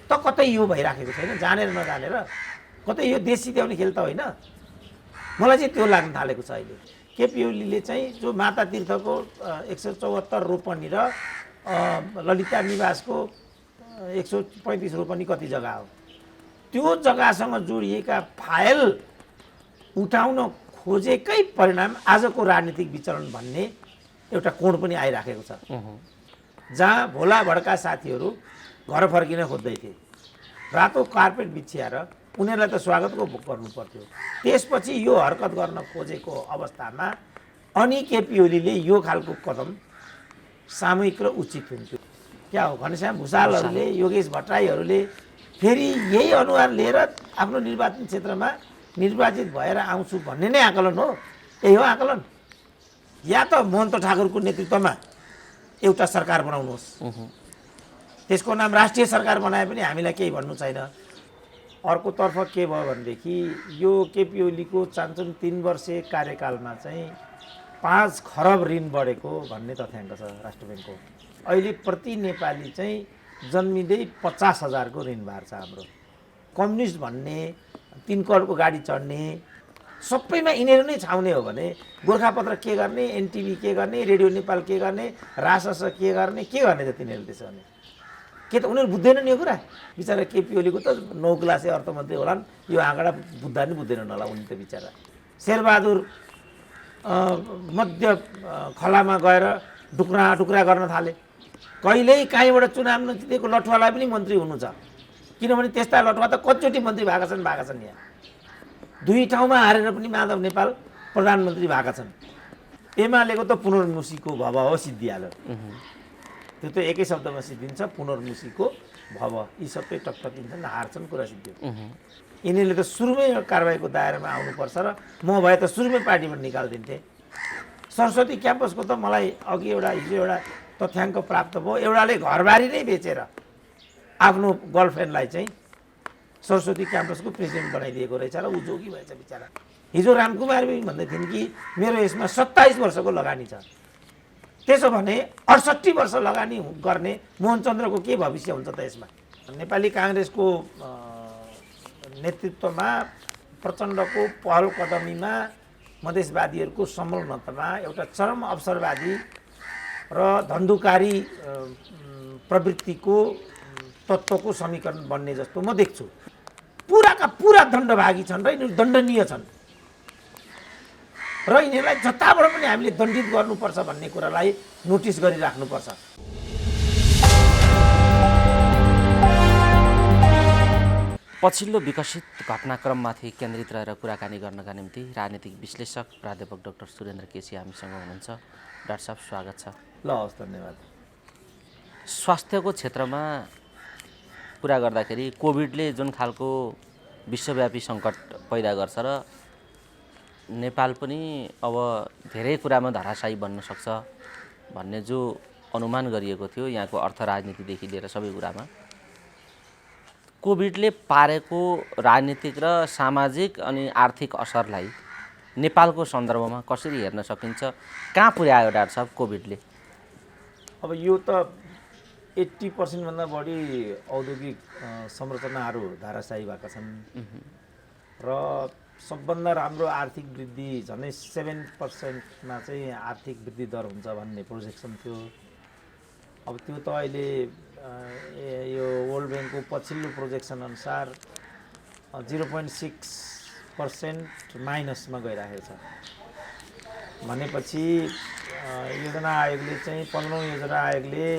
त कतै यो भइराखेको छैन, जानेर नजानेर कतै यो देश सिध्याउने खेल त होइन। मलाई चाहिँ त्यो लाग्न थालेको छ अहिले। केपी ओलीले चाहिँ जो माता तीर्थको 174 रोपनी र ललिता निवासको 135 रोपनी कति जग्गा हो, त्यो जग्गासँग जोडिएका फाइल उठाउन खोजेकै परिणाम आजको राजनीतिक विचरण भन्ने एउटा कोण पनि आइराखेको छ, जहाँ भोला भड्का साथीहरू घर फर्किन खोज्दै थिए। रातो कार्पेट बिछ्याएर उनीहरूलाई त स्वागतको गर्नु पर्थ्यो। त्यसपछि यो हरकत गर्न खोजेको अवस्थामा अनि केपी ओलीले यो खालको कदम सामूहिक र उचित हुन्थ्यो। क्या हो, घनश्याम भुषालहरूले, योगेश भट्टराईहरूले फेरि यही अनुहार लिएर आफ्नो निर्वाचन क्षेत्रमा निर्वाचित भएर आउँछु भन्ने नै आकलन हो? यही हो आकलन? या त महन्त ठाकुरको नेतृत्वमा एउटा सरकार बनाउनुहोस्, त्यसको नाम राष्ट्रिय सरकार बनाए पनि हामीलाई केही भन्नु छैन। अर्कोतर्फ के भयो भनेदेखि यो केपी ओलीको चान्चुन 3 वर्षे कार्यकालमा चाहिँ 5 खरब ऋण बढेको भन्ने तथ्याङ्क छ राष्ट्र ब्याङ्कको। अहिले प्रति नेपाली चाहिँ जन्मिँदै 50,000 को ऋण भार छ हाम्रो। कम्युनिस्ट भन्ने, 3 करोडको गाडी चढ्ने, सबैमा यिनीहरू नै छाउने हो भने गोर्खापत्र के गर्ने, एनटिभी के गर्ने, रेडियो नेपाल के गर्ने, रासस के गर्ने त तिनीहरू त्यसो भने के त उनीहरू बुझ्दैनन् यो कुरा? बिचरा केपी ओलीको त 9 क्लासे अर्थमन्त्री होलान्, यो आँकडा बुझ्दा नि बुझ्दैनन् होला उनी त बिचरा। शेरबहादुर मध्य खलामा गएर टुक्रा गर्न थाले। कहिल्यै कहीँबाट चुनाव नजितेको लठुवालाई पनि मन्त्री हुनु छ, किनभने त्यस्ता लठुवा त कतिचोटि मन्त्री भएका छन् यहाँ। 2 ठाउँमा हारेर पनि माधव नेपाल प्रधानमन्त्री भएका छन्। एमालेको त पुनर्मुसीको भव हो, सिद्धिहाल्यो। त्यो त एकै शब्दमा सिद्धिन्छ, पुनर्मुसीको भव। यी सबै टकटकिन्छन्, हार्छन्, कुरा सिद्धियो। यिनीहरूले त सुरुमै कारबाहीको दायरामा आउनुपर्छ र म भए त सुरुमै पार्टीबाट निकालिदिन्थेँ। सरस्वती क्याम्पसको त मलाई अघि हिजो एउटा तथ्याङ्क प्राप्त भयो। एउटाले घरबारी नै बेचेर आफ्नो गर्लफ्रेन्डलाई चाहिँ सरस्वती क्याम्पसको प्रेसिडेन्ट बनाइदिएको रहेछ र ऊ जोगी भएछ बिचरा। हिजो रामकुमार पनि भन्दै थिइन् कि मेरो यसमा 27 वर्षको लगानी छ। त्यसो भने 68 वर्ष लगानी गर्ने मोहनचन्द्रको के भविष्य हुन्छ त यसमा? नेपाली काङ्ग्रेसको नेतृत्वमा प्रचण्डको पहल कदमीमा मधेसवादीहरूको संलग्नतामा एउटा चरम अवसरवादी र धन्धुकारी प्रवृत्तिको तत्त्वको समीकरण बन्ने जस्तो म देख्छु। पुराका पुरा दण्डभागी छन् र यिनीहरू दण्डनीय छन् र यिनीहरूलाई जताबाट पनि हामीले दण्डित गर्नुपर्छ भन्ने कुरालाई नोटिस गरिराख्नुपर्छ। पछिल्लो विकसित घटनाक्रममाथि केन्द्रित रहेर कुराकानी गर्नका निम्ति राजनीतिक विश्लेषक प्राध्यापक डाक्टर सुरेन्द्र केसी हामीसँग हुनुहुन्छ। डाक्टर साहब स्वागत छ। ल हस्, धन्यवाद। स्वास्थ्यको क्षेत्रमा कुरा गर्दाखेरि कोभिडले जुन खालको विश्वव्यापी सङ्कट पैदा गर्छ र नेपाल पनि अब धेरै कुरामा धराशायी बन्न सक्छ भन्ने जो अनुमान गरिएको थियो यहाँको अर्थ राजनीतिदेखि लिएर सबै कुरामा, कोभिडले पारेको राजनीतिक र सामाजिक अनि आर्थिक असरलाई नेपालको सन्दर्भमा कसरी हेर्न सकिन्छ? कहाँ पुर्यायो डाक्टर साहब कोभिडले? अब यो त 80% भन्दा बढी औद्योगिक संरचनाहरू धाराशायी भएका छन् र सबभन्दा राम्रो आर्थिक वृद्धि झन्डै 7% चाहिँ आर्थिक वृद्धि दर हुन्छ भन्ने प्रोजेक्सन थियो। अब त्यो त अहिले यो वर्ल्ड ब्याङ्कको पछिल्लो प्रोजेक्सन अनुसार 0.6% माइनसमा गइरहेको छ। भनेपछि योजना आयोगले चाहिँ 15औं योजना आयोगले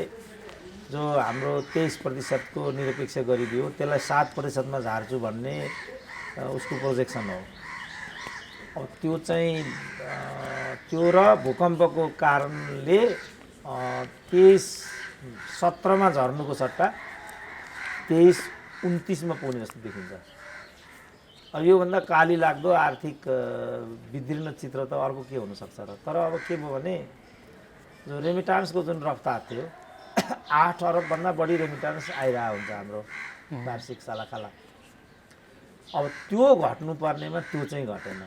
जो हाम्रो 23% को निरपेक्ष गरिदियो त्यसलाई 7% झार्छु भन्ने उसको प्रोजेक्सन हो। अब त्यो चाहिँ त्यो र भूकम्पको कारणले 23-17 मा झर्नुको सट्टा 23-29 मा पुग्ने जस्तो देखिन्छ। अब योभन्दा काली लाग्दो आर्थिक विदीर्ण चित्र त अर्को के हुनसक्छ र? तर अब के भयो भने जो रेमिटान्सको जुन रफ्तार थियो 8 अरबभन्दा बढी रेमिटान्स आइरहेको हुन्छ हाम्रो वार्षिक सालाखाला। अब त्यो घट्नुपर्नेमा त्यो चाहिँ घटेन।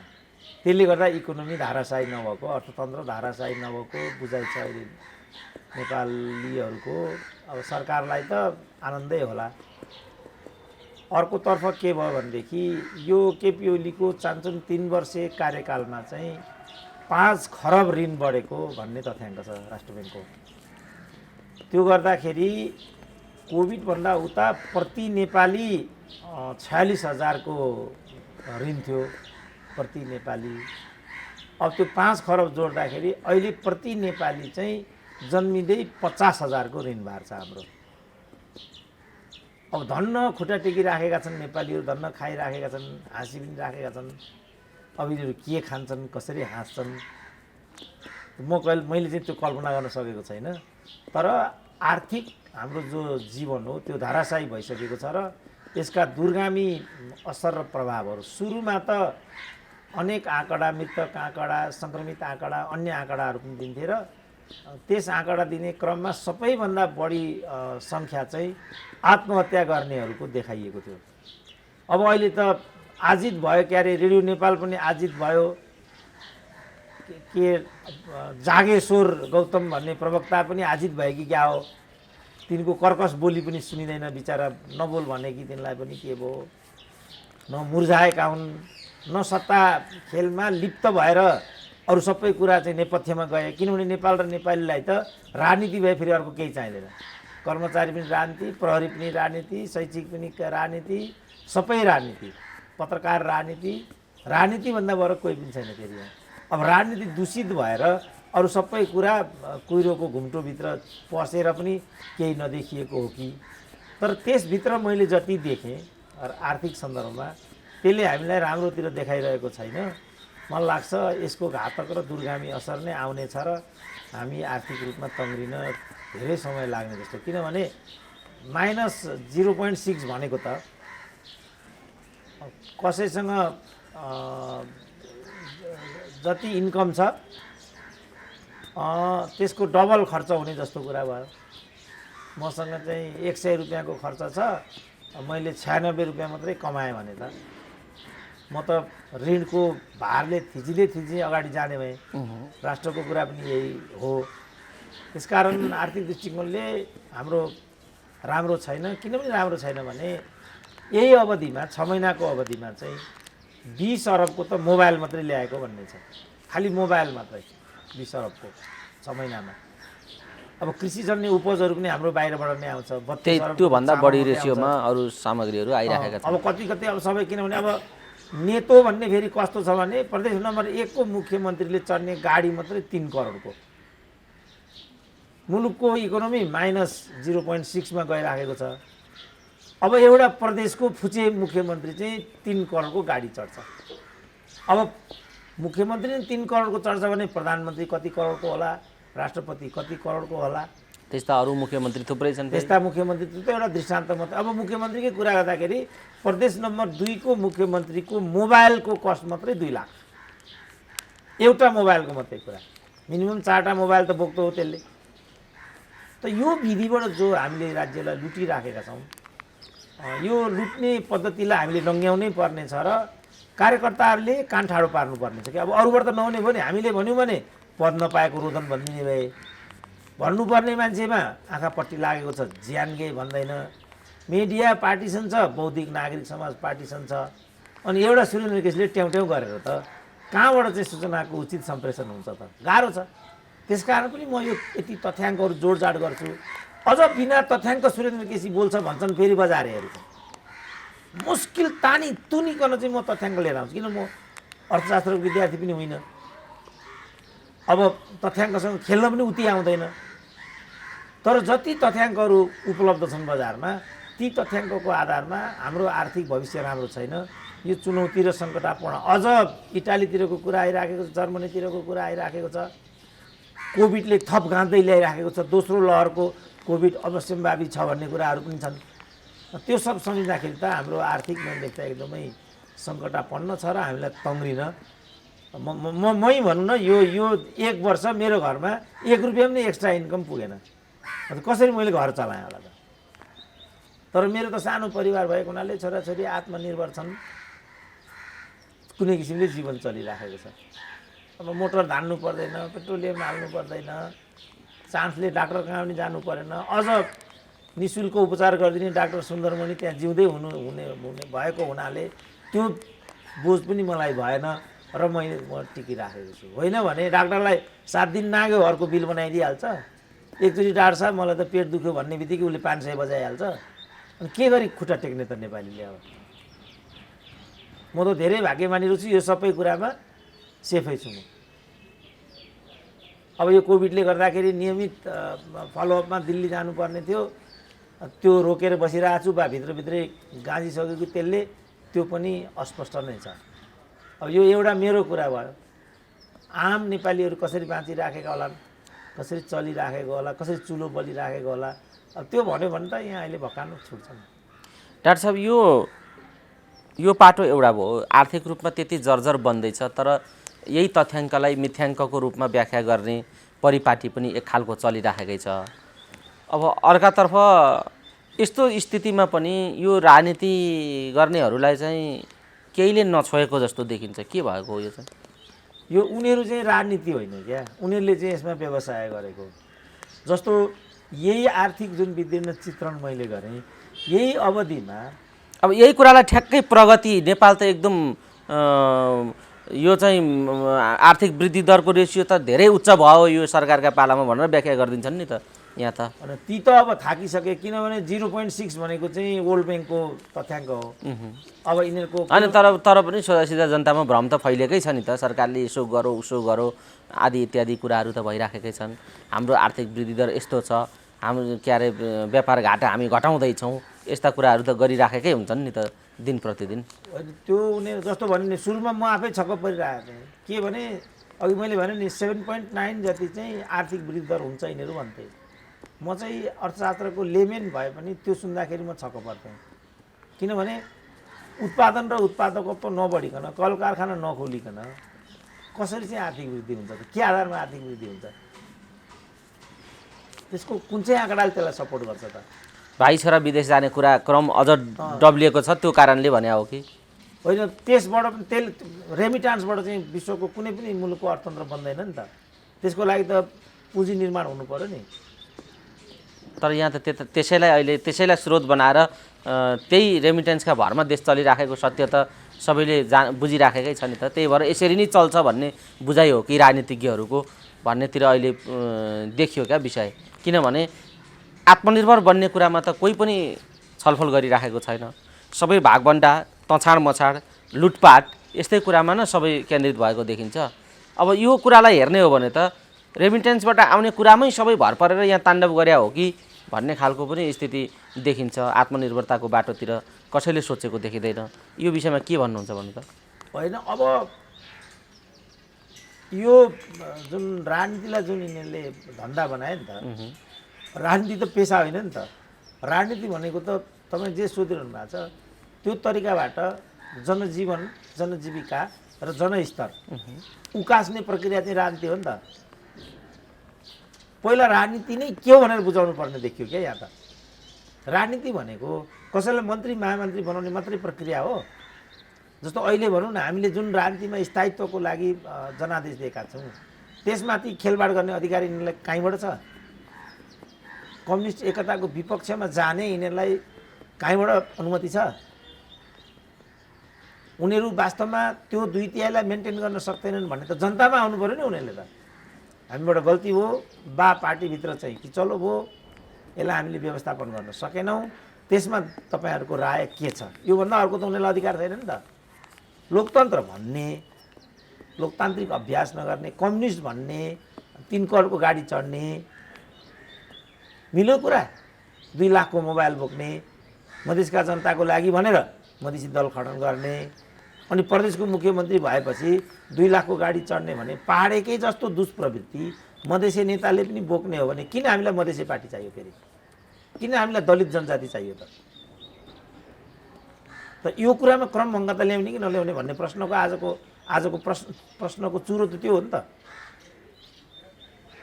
त्यसले गर्दा इकोनोमी धाराशायी नभएको, अर्थतन्त्र धाराशायी नभएको बुझाइ छ अहिले नेपालीहरूको। अब सरकारलाई त आनन्दै होला, अर्कोतर्फ के भयो भनेदेखि यो केपी ओलीको चान्चुन 3 वर्षे कार्यकालमा चाहिँ 5 खरब ऋण बढेको भन्ने तथ्याङ्क छ राष्ट्र ब्याङ्कको। त्यो गर्दाखेरि कोभिडभन्दा उता प्रति नेपाली 46,000 को ऋण थियो प्रति नेपाली। अब त्यो 5 खरब जोड्दाखेरि अहिले प्रति नेपाली चाहिँ जन्मिँदै 50,000 को ऋण भार छ हाम्रो। अब धन्न खुट्टा टेकिराखेका छन् नेपालीहरू, धन्न खाइराखेका छन्, हाँसी पनि राखेका छन्। अब यिनीहरू के खान्छन्, कसरी हाँस्छन्, मैले चाहिँ त्यो कल्पना गर्न सकेको छैन। तर आर्थिक हाम्रो जो जीवन हो त्यो धाराशायी भइसकेको छ र यसका दूरगामी असर र प्रभावहरू सुरुमा त अनेक आँकडा, मृतक आँकडा, सङ्क्रमित आँकडा, अन्य आँकडाहरू पनि दिन्थे र त्यस आँकडा दिने क्रममा सबैभन्दा बढी सङ्ख्या चाहिँ आत्महत्या गर्नेहरूको देखाइएको थियो। अब अहिले त आजित भयो, क्यारे रेडियो नेपाल पनि आजित भयो, के जागेश्वर गौतम भन्ने प्रवक्ता पनि आजित भयो कि क्या हो, तिनको कर्कश बोली पनि सुनिँदैन, बिचरा नबोल भने कि तिनलाई पनि के भयो, न मुर्झाएका हुन्, न सत्ता खेलमा लिप्त भएर अरू सबै कुरा चाहिँ नेपथ्यमा गए। किनभने नेपाल र नेपालीलाई त राजनीति भए फेरि अर्को केही चाहिँदैन। कर्मचारी पनि राजनीति, प्रहरी पनि राजनीति, शैक्षिक पनि राजनीति, सबै राजनीति, पत्रकार राजनीति, राजनीतिभन्दा बर कोही पनि छैन फेरि। अब राजनीति दूषित भएर अरू सबै कुरा कुहिरोको घुम्टोभित्र पसेर पनि केही नदेखिएको हो कि। तर त्यसभित्र मैले जति देखेँ आर्थिक सन्दर्भमा त्यसले हामीलाई राम्रोतिर देखाइरहेको छैन। मलाई लाग्छ यसको घातक र दूरगामी असर नै आउनेछ र हामी आर्थिक रूपमा तङ्ग्रिन धेरै समय लाग्ने जस्तो। किनभने -0.6 भनेको त कसैसँग जति इन्कम छ त्यसको डबल खर्च हुने जस्तो कुरा भयो। मसँग चाहिँ 100 रुपियाँको खर्च छ, मैले 96 रुपियाँ मात्रै कमाएँ भने त म त ऋणको भारले थिचिँदै अगाडि जाने भएँ। राष्ट्रको कुरा पनि यही हो। त्यसकारण आर्थिक दृष्टिकोणले हाम्रो राम्रो छैन। किन पनि राम्रो छैन भने यही अवधिमा 6 महिनाको अवधिमा चाहिँ 20 अरबको त मोबाइल मात्रै ल्याएको भन्ने छ। खालि मोबाइल मात्रै 20 अरबको 6 महिनामा। अब कृषिजन्य उपजहरू पनि हाम्रो बाहिरबाट नै आउँछ। 32 अरब त्यो भन्दा बढी रेसियोमा अरू सामग्रीहरू आइराखेका छन्। अब कति अब सबै, किनभने अब नेतो भन्ने फेरि कस्तो छ भने प्रदेश नम्बर 1 को मुख्यमन्त्रीले चढ्ने गाडी मात्रै 3 करोडको। मुलुकको इकोनोमी -0.6 मा गइराखेको छ। अब एउटा प्रदेशको फुचे मुख्यमन्त्री चाहिँ 3 करोडको गाडी चढ्छ। अब मुख्यमन्त्री 3 करोडको चढ्छ भने प्रधानमन्त्री कति करोडको होला, राष्ट्रपति कति करोडको होला। त्यस्ता अरू मुख्यमन्त्री थुप्रै छन्। त्यस्ता मुख्यमन्त्री त एउटा दृष्टान्त मात्रै। अब मुख्यमन्त्रीकै कुरा गर्दाखेरि प्रदेश नम्बर 2 को मुख्यमन्त्रीको मोबाइलको कस्ट मात्रै 2 लाख। एउटा मोबाइलको मात्रै कुरा। मिनिमम 4टा मोबाइल त बोक्दो हो त्यसले। त यो विधिबाट जो हामीले राज्यलाई लुटिराखेका छौँ, यो लुट्ने पद्धतिलाई हामीले नङ्ग्याउनै पर्ने छ र कार्यकर्ताहरूले कान ठाडो पार्नुपर्ने छ कि अब अरूबाट त नहुने भयो नि। हामीले भन्यौँ भने पद नपाएको रोदन भनिदिने भए, भन्नुपर्ने मान्छेमा आँखापट्टि लागेको छ, ज्यान गए भन्दैन। मिडिया पार्टिसन छ, बौद्धिक नागरिक समाज पार्टिसन छ। अनि एउटा सुरेन्द्र केसीले ट्याउट्याउ गरेर त कहाँबाट चाहिँ सूचनाको उचित सम्प्रेषण हुन्छ त? गाह्रो छ। त्यसकारण पनि म यो यति तथ्याङ्कहरू जोडजाड गर्छु। अझ बिना तथ्याङ्क सुरेन्द्र केसी बोल्छ भन्छन् फेरि बजारेहरू छ। मुस्किल तानी तुनिकन चाहिँ म तथ्याङ्क लिएर आउँछु। किन म अर्थशास्त्रको विद्यार्थी पनि होइन। अब तथ्याङ्कसँग खेल्न पनि उति आउँदैन। तर जति तथ्याङ्कहरू उपलब्ध छन् बजारमा, ती तथ्याङ्कको आधारमा हाम्रो आर्थिक भविष्य राम्रो छैन। यो चुनौती र सङ्कटापूर्ण अझ इटालीतिरको कुरा आइराखेको छ, जर्मनीतिरको कुरा आइराखेको छ। कोभिडले थप गाँदै ल्याइराखेको छ। दोस्रो लहरको कोभिड अवश्यम्भावी छ भन्ने कुराहरू पनि छन्। त्यो सब सम्झिँदाखेरि त हाम्रो आर्थिक मानदेख्ता एकदमै सङ्कटापन्न छ र हामीलाई तङ्ग्रिन मै भनौँ न, यो 1 वर्ष मेरो घरमा 1 रुपियाँ पनि एक्स्ट्रा इन्कम पुगेन। कसरी मैले घर चलाएँ होला त? तर मेरो त सानो परिवार भएको हुनाले छोराछोरी आत्मनिर्भर छन्, कुनै किसिमले जीवन चलिराखेको छ। अब मोटर धान्नु पर्दैन, पेट्रोलियम हाल्नु पर्दैन, चान्सले डाक्टर कहाँ पनि जानु परेन। अझ निःशुल्क उपचार गरिदिने डाक्टर सुन्दरमणि त्यहाँ जिउँदै हुने भएको हुनाले त्यो बोझ पनि मलाई भएन र म टिकिराखेको छु। होइन भने डाक्टरलाई 7 दिन नाग्यो अर्को बिल बनाइदिइहाल्छ। एकचोटि डाक्टर साहब मलाई त पेट दुख्यो भन्ने बित्तिकै उसले 500 बजाइहाल्छ। अनि के गरी खुट्टा टेक्ने त नेपालीले? अब म त धेरै भाग्यमानी छु, यो सबै कुरामा सेफै छु म। अब यो कोभिडले गर्दाखेरि नियमित फलोअपमा दिल्ली जानुपर्ने थियो, त्यो रोकेर बसिरहेको छु बा भित्रभित्रै गाँजिसक्यो कि त्यसले, त्यो पनि अस्पष्ट नै छ। अब यो एउटा मेरो कुरा भयो। आम नेपालीहरू कसरी बाँचिराखेका होलान्, कसरी चलिराखेको होला, कसरी चुलो बलिराखेको होला, अब त्यो भन्यो भने त यहाँ अहिले भक्कानु छुट्छन्। डाक्टर साहब, यो पाटो एउटा भयो, आर्थिक रूपमा त्यति जर्जर बन्दैछ, तर यही तथ्याङ्कलाई मिथ्याङ्कको रूपमा व्याख्या गर्ने परिपाटी पनि एक खालको चलिराखेकै छ। अब अर्कातर्फ यस्तो स्थितिमा पनि यो राजनीति गर्नेहरूलाई चाहिँ केहीले नछोएको जस्तो देखिन्छ। के भएको हो यो चाहिँ? यो उनीहरू चाहिँ राजनीति होइन क्या, उनीहरूले चाहिँ यसमा व्यवसाय गरेको जस्तो। यही आर्थिक जुन विदीर्ण चित्रण मैले गरेँ, यही अवधिमा अब यही कुरालाई ठ्याक्कै प्रगति नेपाल त एकदम यो चाहिँ आर्थिक वृद्धि दरको रेसियो त धेरै उच्च भयो यो सरकारका पालामा भनेर व्याख्या गरिदिन्छन् नि त यहाँ त। अनि ती त अब थाकिसके, किनभने 0.6 भनेको चाहिँ वर्ल्ड ब्याङ्कको तथ्याङ्क हो। अब यिनीहरूको अनि तर पनि सिधा जनतामा भ्रम त फैलिएकै छ नि त। सरकारले यसो गरौँ उसो गरौँ आदि इत्यादि कुराहरू त भइराखेकै छन्। हाम्रो आर्थिक वृद्धि दर यस्तो छ, हाम्रो के अरे व्यापार घाटा हामी घटाउँदैछौँ, यस्ता कुराहरू त गरिराखेकै हुन्छन् नि त दिन प्रतिदिन। त्यो उनीहरू जस्तो भन्यो नि, सुरुमा म आफै छक्क परिरहेको थिएँ। के भने अघि मैले भने नि 7.9 जति चाहिँ आर्थिक वृद्धि दर हुन्छ यिनीहरू भन्थे। म चाहिँ अर्थशास्त्रको लेमेन भए पनि त्यो सुन्दाखेरि म छक्क पर्थेँ। किनभने उत्पादन र उत्पादकत्व नबढिकन, कल कारखाना नखोलिकन कसरी चाहिँ आर्थिक वृद्धि हुन्छ त? के आधारमा आर्थिक वृद्धि हुन्छ? त्यसको कुन चाहिँ आँकडाले त्यसलाई सपोर्ट गर्छ त? भाइ छोरा विदेश जाने कुरा क्रम अझ डब्लिएको छ, त्यो कारणले भने हो कि होइन? त्यसबाट पनि रेमिटान्सबाट चाहिँ विश्वको कुनै पनि मुलुकको अर्थतन्त्र बन्दैन नि त। त्यसको लागि त पुँजी निर्माण हुनु पर्यो नि। तर यहाँ त त्यसैलाई स्रोत बनाएर त्यही रेमिटेन्सका भरमा देश चलिराखेको सत्य त सबैले बुझिराखेकै छ नि त। त्यही भएर यसरी नै चल्छ भन्ने बुझाइ हो कि राजनीतिज्ञहरूको भन्नेतिर अहिले देखियो क्या विषय। किनभने आत्मनिर्भर बन्ने कुरामा त कोही पनि छलफल गरिराखेको छैन। सबै भागबन्डा, तछाड मछाड, लुटपाट यस्तै कुरामा न सबै केन्द्रित भएको देखिन्छ। अब यो कुरालाई हेर्ने हो भने त रेमिटेन्सबाट आउने कुरामै सबै भर परेर यहाँ ताण्डव गरे हो कि भन्ने खालको पनि स्थिति देखिन्छ। आत्मनिर्भरताको बाटोतिर कसैले सोचेको देखिँदैन। यो विषयमा के भन्नुहुन्छ भन्नु त? होइन, अब यो जुन राजनीतिलाई जुन यिनीहरूले धन्दा बनाए नि त, राजनीति त पेसा होइन नि त। राजनीति भनेको त तपाईँ जे सोधिरहनु भएको छ त्यो तरिकाबाट जनजीवन, जनजीविका र जनस्तर उकास्ने प्रक्रिया चाहिँ राजनीति हो नि त। पहिला राजनीति नै के हो भनेर बुझाउनु पर्ने देखियो क्या यहाँ त। राजनीति भनेको कसैलाई मन्त्री महामन्त्री बनाउने मात्रै प्रक्रिया हो। जस्तो अहिले भनौँ न, हामीले जुन राजनीतिमा स्थायित्वको लागि जनादेश दिएका छौँ, त्यसमाथि खेलबाड गर्ने अधिकार यिनीहरूलाई कहीँबाट छ? कम्युनिस्ट एकताको विपक्षमा जाने यिनीहरूलाई कहीँबाट अनुमति छ? उनीहरू वास्तवमा त्यो 2/3 मेन्टेन गर्न सक्दैनन् भने त जनतामा आउनु पऱ्यो नि उनीहरूले त। हामीबाट गल्ती हो बा पार्टीभित्र चाहिँ कि चलो भयो, यसलाई हामीले व्यवस्थापन गर्न सकेनौँ, त्यसमा तपाईँहरूको राय के छ? योभन्दा अर्को त उनीहरूलाई अधिकार छैन नि त। लोकतन्त्र भन्ने, लोकतान्त्रिक अभ्यास नगर्ने, कम्युनिस्ट भन्ने, 3 करोडको गाडी चढ्ने, मिल्यो कुरा? 2 लाखको मोबाइल बोक्ने, मधेसका जनताको लागि भनेर मधेसी दल गठन गर्ने, अनि प्रदेशको मुख्यमन्त्री भएपछि 2 लाखको गाडी चढ्ने भने पहाडेकै जस्तो दुष्प्रवृत्ति मधेसी नेताले पनि बोक्ने हो भने किन हामीलाई मधेसी पार्टी चाहियो? फेरि किन हामीलाई दलित जनजाति चाहियो त? त यो कुरामा क्रमभङ्गता ल्याउने कि नल्याउने भन्ने प्रश्नको आजको प्रश्नको चुरो त त्यो हो नि त।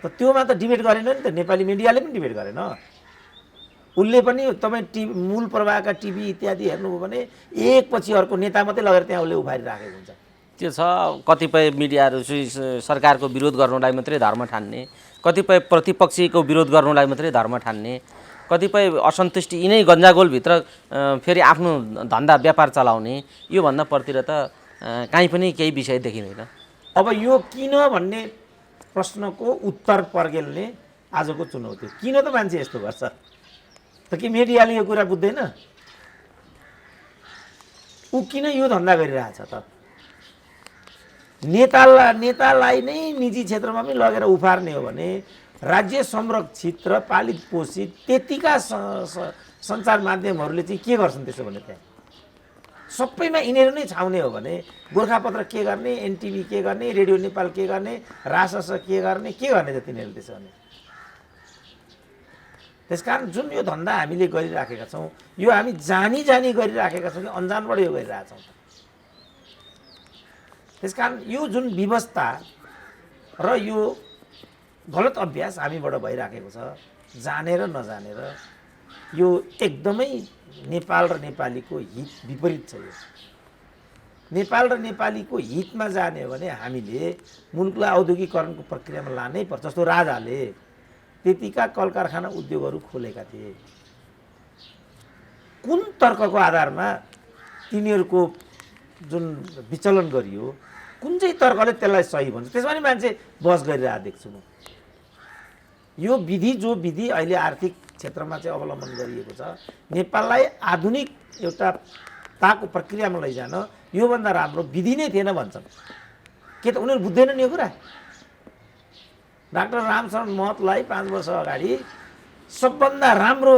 त्योमा त डिबेट गरेन नि त, नेपाली मिडियाले पनि डिबेट गरेन। उसले पनि तपाईँ मूल प्रवाहका टिभी इत्यादि हेर्नुभयो भने एकपछि अर्को नेता मात्रै लगेर त्यहाँ उसले उभारिराखेको हुन्छ। त्यो छ, कतिपय मिडियाहरू सरकारको विरोध गर्नुलाई मात्रै धर्म ठान्ने, कतिपय प्रतिपक्षीको विरोध गर्नुलाई मात्रै धर्म ठान्ने, कतिपय असन्तुष्टि यिनै गन्जागोलभित्र फेरि आफ्नो धन्दा व्यापार चलाउने योभन्दा प्रतिर त काहीँ पनि केही विषय देखिँदैन। अब यो किन भन्ने प्रश्नको उत्तर पर्गेल्ने आजको चुनौती हो। किन त मान्छे यस्तो गर्छ त कि मिडियाले यो कुरा बुझ्दैन? ऊ किन यो धन्दा गरिरहेछ त? नेतालाई नै निजी क्षेत्रमा पनि लगेर उफार्ने हो भने राज्य संरक्षित र पालित पोषित त्यतिका सञ्चार माध्यमहरूले चाहिँ के गर्छन् त्यसो भने? त्यहाँ सबैमा यिनीहरू नै छाउने हो भने गोर्खापत्र के गर्ने, एनटिभी के गर्ने, रेडियो नेपाल के गर्ने, रासस के गर्ने त तिनीहरू त्यसो भने? त्यसकारण जुन यो धन्दा हामीले गरिराखेका छौँ यो हामी जानी गरिराखेका छौँ कि अन्जानबाट यो गरिरहेका छौँ। त्यसकारण यो जुन व्यवस्था र यो गलत अभ्यास हामीबाट भइराखेको छ जानेर नजानेर, यो एकदमै नेपाल र नेपालीको हित विपरीत छ। यो नेपाल र नेपालीको हितमा जाने हो भने हामीले मुलुकलाई औद्योगिकरणको प्रक्रियामा लानै पर्छ। जस्तो राजाले त्यतिका कल कारखाना उद्योगहरू खोलेका थिए, कुन तर्कको आधारमा तिनीहरूको जुन विचलन गरियो, कुन चाहिँ तर्कले त्यसलाई सही भन्छ, त्यसमा नि मान्छे बहस गरिरहेको देख्छु म। यो विधि जो विधि अहिले आर्थिक क्षेत्रमा चाहिँ अवलम्बन गरिएको छ, नेपाललाई आधुनिक एउटा ताको प्रक्रियामा लैजान योभन्दा राम्रो विधि नै थिएन भन्छन्। के त उनीहरू बुझ्दैनन् यो कुरा? डाक्टर रामशरण महतलाई 5 वर्ष अगाडि सबभन्दा राम्रो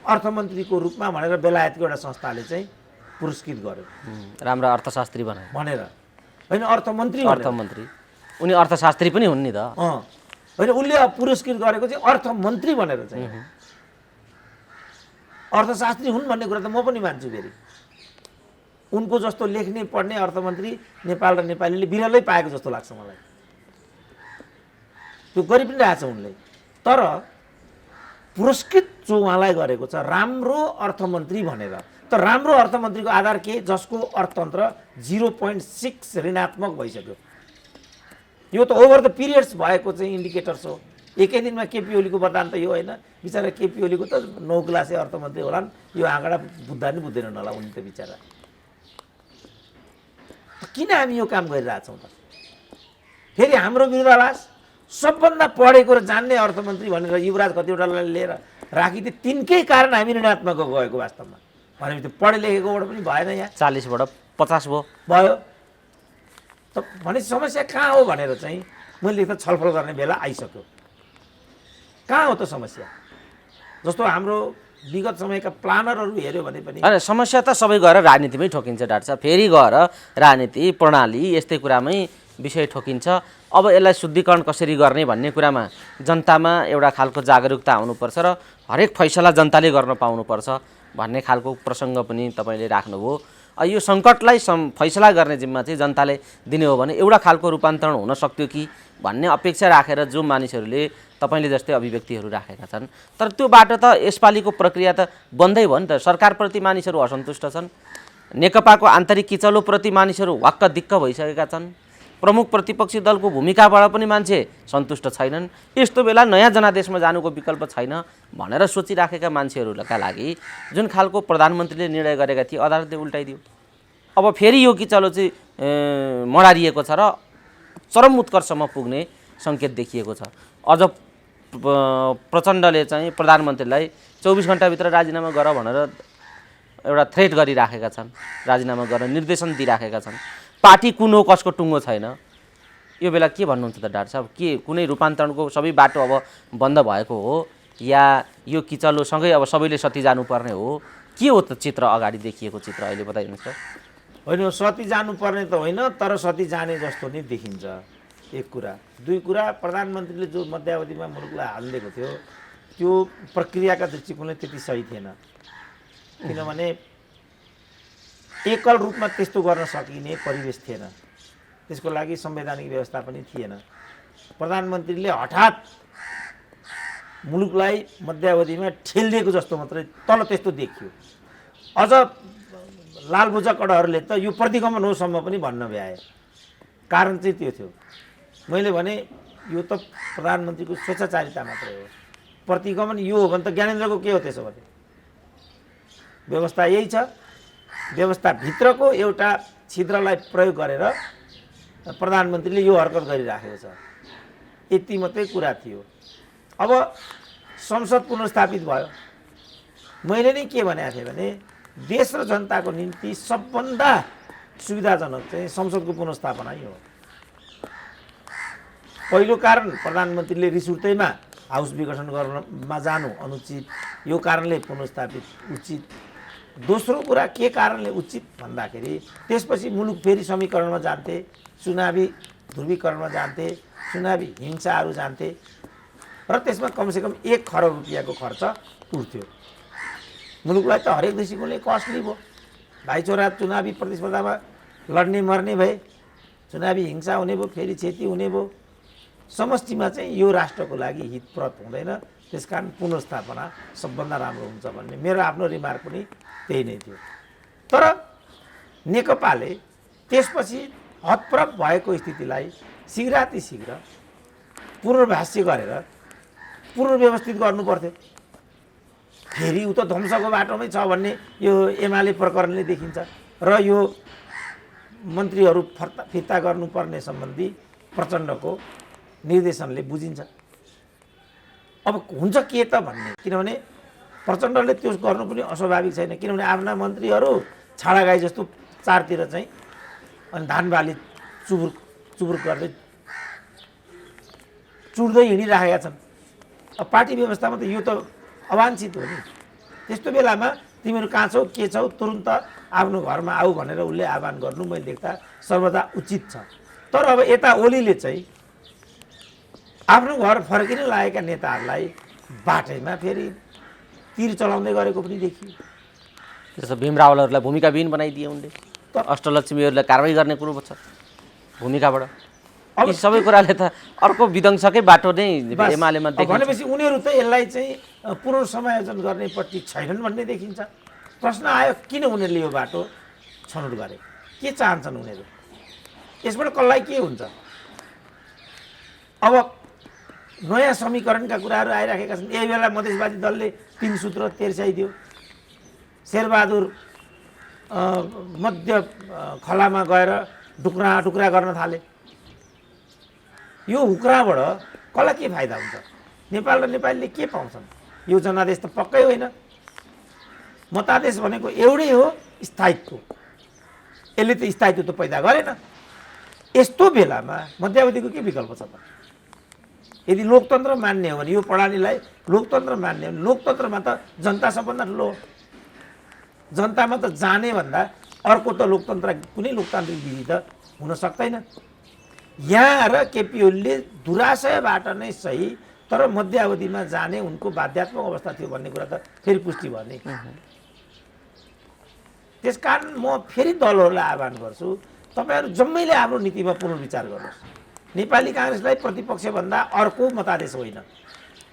अर्थमन्त्रीको रूपमा भनेर बेलायतको एउटा संस्थाले चाहिँ पुरस्कृत गर्यो। राम्रो अर्थशास्त्री भनेर होइन, अर्थमन्त्री। उनी अर्थशास्त्री पनि हुन् नि त। होइन, उसले पुरस्कृत गरेको चाहिँ अर्थमन्त्री भनेर चाहिँ। अर्थशास्त्री हुन् भन्ने कुरा त म पनि मान्छु। फेरि उनको जस्तो लेख्ने पढ्ने अर्थमन्त्री नेपाल र नेपालीले बिरलै पाएको जस्तो लाग्छ मलाई। त्यो गरि पनि रहेछ उनले। तर पुरस्कृत जो उहाँलाई गरेको छ राम्रो अर्थमन्त्री भनेर, त राम्रो अर्थमन्त्रीको आधार के? जसको अर्थतन्त्र 0.6 ऋणात्मक भइसक्यो। यो त ओभर द पिरियड्स भएको चाहिँ इन्डिकेटर्स हो। एकै दिनमा केपी ओलीको वरदान त यो होइन। बिचरा केपी ओलीको त 9 क्लासे अर्थमन्त्री होलान्, यो आँकडा बुझ्दा नि बुझ्दैनन् होला उनी त बिचरा। किन हामी यो काम गरिरहेछौँ त? फेरि हाम्रो विरोधाभास सबभन्दा पढेको र जान्ने अर्थमन्त्री भनेर युवराज कतिवटालाई लिएर राखिदिए, तिनकै कारण हामी ऋणात्मक गएको वास्तवमा। भनेपछि पढे लेखेकोबाट पनि भएन, यहाँ 40बाट 50 भयो त भने समस्या कहाँ हो भनेर चाहिँ मैले त छलफल गर्ने बेला आइसक्यो। कहाँ हो त समस्या? जस्तो हाम्रो विगत समयका प्लानरहरू हेऱ्यो भने पनि होइन, समस्या त सबै गएर राजनीतिमै ठोकिन्छ डाक्टर साहब। फेरि गएर राजनीति प्रणाली यस्तै कुरामै विषय ठोकिन्छ। अब यसलाई शुद्धिकरण कसरी गर्ने भन्ने कुरामा जनतामा एउटा खालको जागरुकता आउनुपर्छ र हरेक फैसला जनताले गर्न पाउनुपर्छ भन्ने खालको प्रसङ्ग पनि तपाईँले राख्नुभयो। यो सङ्कटलाई फैसला गर्ने जिम्मा चाहिँ जनताले दिने हो भने एउटा खालको रूपान्तरण हुन सक्थ्यो कि भन्ने अपेक्षा राखेर जो मानिसहरूले तपाईँले जस्तै अभिव्यक्तिहरू राखेका छन्। तर त्यो बाटो त यसपालिको प्रक्रिया त बन्दै भयो नि त। सरकारप्रति मानिसहरू असन्तुष्ट छन्, नेकपाको आन्तरिक किचलोप्रति मानिसहरू वाक्क दिक्क भइसकेका छन्, प्रमुख प्रतिपक्षी दलको भूमिकाबाट पनि मान्छे सन्तुष्ट छैनन्। यस्तो बेला नयाँ जनादेशमा जानुको विकल्प छैन भनेर सोचिराखेका मान्छेहरूका लागि जुन खालको प्रधानमन्त्रीले निर्णय गरेका थिए अदालतले उल्टाइदियो। अब फेरि यो किचलो चाहिँ मडारिएको छ र चरम उत्कर्षमा पुग्ने सङ्केत देखिएको छ। अझ प्रचण्डले चाहिँ प्रधानमन्त्रीलाई 24 घण्टाभित्र राजीनामा गर भनेर एउटा थ्रेट गरिराखेका छन्, राजीनामा गर्न निर्देशन दिइराखेका छन्। पार्टी कुन हो कसको टुङ्गो छैन। यो बेला के भन्नुहुन्छ त डाक्टर साहब? के कुनै रूपान्तरणको सबै बाटो अब बन्द भएको हो या यो किचलोसँगै अब सबैले सती जानुपर्ने हो? के हो त चित्र, अगाडि देखिएको चित्र अहिले बताइदिनुहोस् त। होइन, सती जानुपर्ने त होइन, तर सती जाने जस्तो नै देखिन्छ। एक कुरा। दुई कुरा, प्रधानमन्त्रीले जो मध्यावधिमा मुलुकलाई हालिदिएको थियो त्यो प्रक्रियाका दृष्टिकोणले त्यति सही थिएन। किनभने एकल रूपमा त्यस्तो गर्न सकिने परिवेश थिएन, त्यसको लागि संवैधानिक व्यवस्था पनि थिएन। प्रधानमन्त्रीले हठात मुलुकलाई मध्यावधिमा ठेलिदिएको जस्तो मात्रै तल त्यस्तो देखियो। अझ लालबुझकड़हरूले त यो प्रतिगमन होसम्म पनि भन्न भ्याए। कारण चाहिँ त्यो थियो। मैले भने यो त प्रधानमन्त्रीको स्वेच्छाचारिता मात्रै हो। प्रतिगमन यो हो भने त ज्ञानेन्द्रको के हो त्यसो भने? व्यवस्था यही छ। व्यवस्थाभित्रको एउटा छिद्रलाई प्रयोग गरेर प्रधानमन्त्रीले यो हरकत गरिराखेको छ। यति मात्रै कुरा थियो। अब संसद पुनर्स्थापित भयो। मैले नै के भनेको थिएँ भने देश र जनताको निम्ति सबभन्दा सुविधाजनक चाहिँ संसदको पुनर्स्थापना नै हो। पहिलो कारण प्रधानमन्त्रीले रिस उठ्दैमा हाउस विघटन गर्नमा जानु अनुचित, यो कारणले पुनर्स्थापित उचित। दोस्रो कुरा के कारणले उचित भन्दाखेरि त्यसपछि मुलुक फेरि समीकरणमा जान्थे, चुनावी ध्रुवीकरणमा जान्थे, चुनावी हिंसाहरू जान्थे र त्यसमा कमसेकम 1 खरब रुपियाँको खर्च उठ्थ्यो। मुलुकलाई त हरेक दृष्टिकोणले कस्टली भयो। भाइचोरा चुनावी प्रतिस्पर्धामा लड्ने मर्ने भए, चुनावी हिंसा हुने भयो, फेरि क्षति हुने भयो। समष्टिमा चाहिँ यो राष्ट्रको लागि हितप्रद हुँदैन। त्यसकारण पुनर्स्थापना सबभन्दा राम्रो हुन्छ भन्ने मेरो आफ्नो रिमार्क पनि त्यही नै थियो। तर नेकपाले त्यसपछि हतप्रभ भएको स्थितिलाई शीघ्रातिशीघ्र पुनर्भाष्य गरेर पुनर्व्यवस्थित गर्नुपर्थ्यो। फेरि उ त ध्वंसको बाटोमै छ भन्ने यो एमाले प्रकरणले देखिन्छ र यो मन्त्रीहरू फिर्ता गर्नुपर्ने सम्बन्धी प्रचण्डको निर्देशनले बुझिन्छ। अब हुन्छ के त भन्ने, किनभने प्रचण्डले त्यो गर्नु पनि अस्वाभाविक छैन। किनभने आफ्ना मन्त्रीहरू छाडागाई जस्तो चारतिर चाहिँ अनि धान बाली चुबुर गर्दै चुड्दै हिँडिराखेका छन्। अब पार्टी व्यवस्थामा त यो त अवाञ्छित हो नि। त्यस्तो बेलामा तिमीहरू कहाँ छौ के छौ तुरुन्त आफ्नो घरमा आऊ भनेर उसले आह्वान गर्नु मैले देख्दा सर्वदा उचित छ। तर अब यता ओलीले चाहिँ आफ्नो घर फर्किन लागेका नेताहरूलाई बाटैमा फेरि तीर चलाउँदै गरेको पनि देखियो। त्यसो भीम रावलहरूलाई भूमिकाविहीन बनाइदिए उनले। अष्टलक्ष्मीहरूलाई कारवाही गर्ने कुरो छ भूमिकाबाट। अब सबै कुराले त अर्को विध्वंसकै बाटो नै एमालेमा देखिन्छ। भनेपछि उनीहरू त यसलाई चाहिँ पुनर्समायोजन गर्नेपट्टि छैनन् भन्ने देखिन्छ। प्रश्न आयो किन उनीहरूले यो बाटो छनौट गरे, के चाहन्छन् उनीहरू, यसबाट कसलाई के हुन्छ? अब नयाँ समीकरणका कुराहरू आइराखेका छन्। यही बेला मधेसवादी दलले 3 सूत्र तेर्स्याइदियो। शेरबहादुर मध्य खलामा गएर टुक्रा गर्न थाले। यो हुक्राबाट कसलाई के फाइदा हुन्छ? नेपाल र नेपालीले के पाउँछन्? यो जनादेश त पक्कै होइन। मतादेश भनेको एउटै हो, स्थायित्व। यसले त स्थायित्व त पैदा गरेन। यस्तो बेलामा मध्यावधिको के विकल्प छ त? यदि लोकतन्त्र मान्ने हो भने यो प्रणालीलाई लोकतन्त्र मान्ने हो भने लोकतन्त्रमा त जनता सबभन्दा ठुलो हो। जनतामा त जाने भन्दा अर्को त लोकतन्त्र कुनै लोकतान्त्रिक विधि त हुन सक्दैन। यहाँ र केपी ओलीले दुराशयबाट नै सही तर मध्यावधिमा जाने उनको बाध्यात्मक अवस्था थियो भन्ने कुरा त फेरि पुष्टि भयो नि। त्यसकारण म फेरि दलहरूलाई आह्वान गर्छु, तपाईँहरू जम्मैले आफ्नो नीतिमा पुनर्विचार गर्नुहोस्। नेपाली काङ्ग्रेसलाई प्रतिपक्षभन्दा अर्को मतादेश होइन।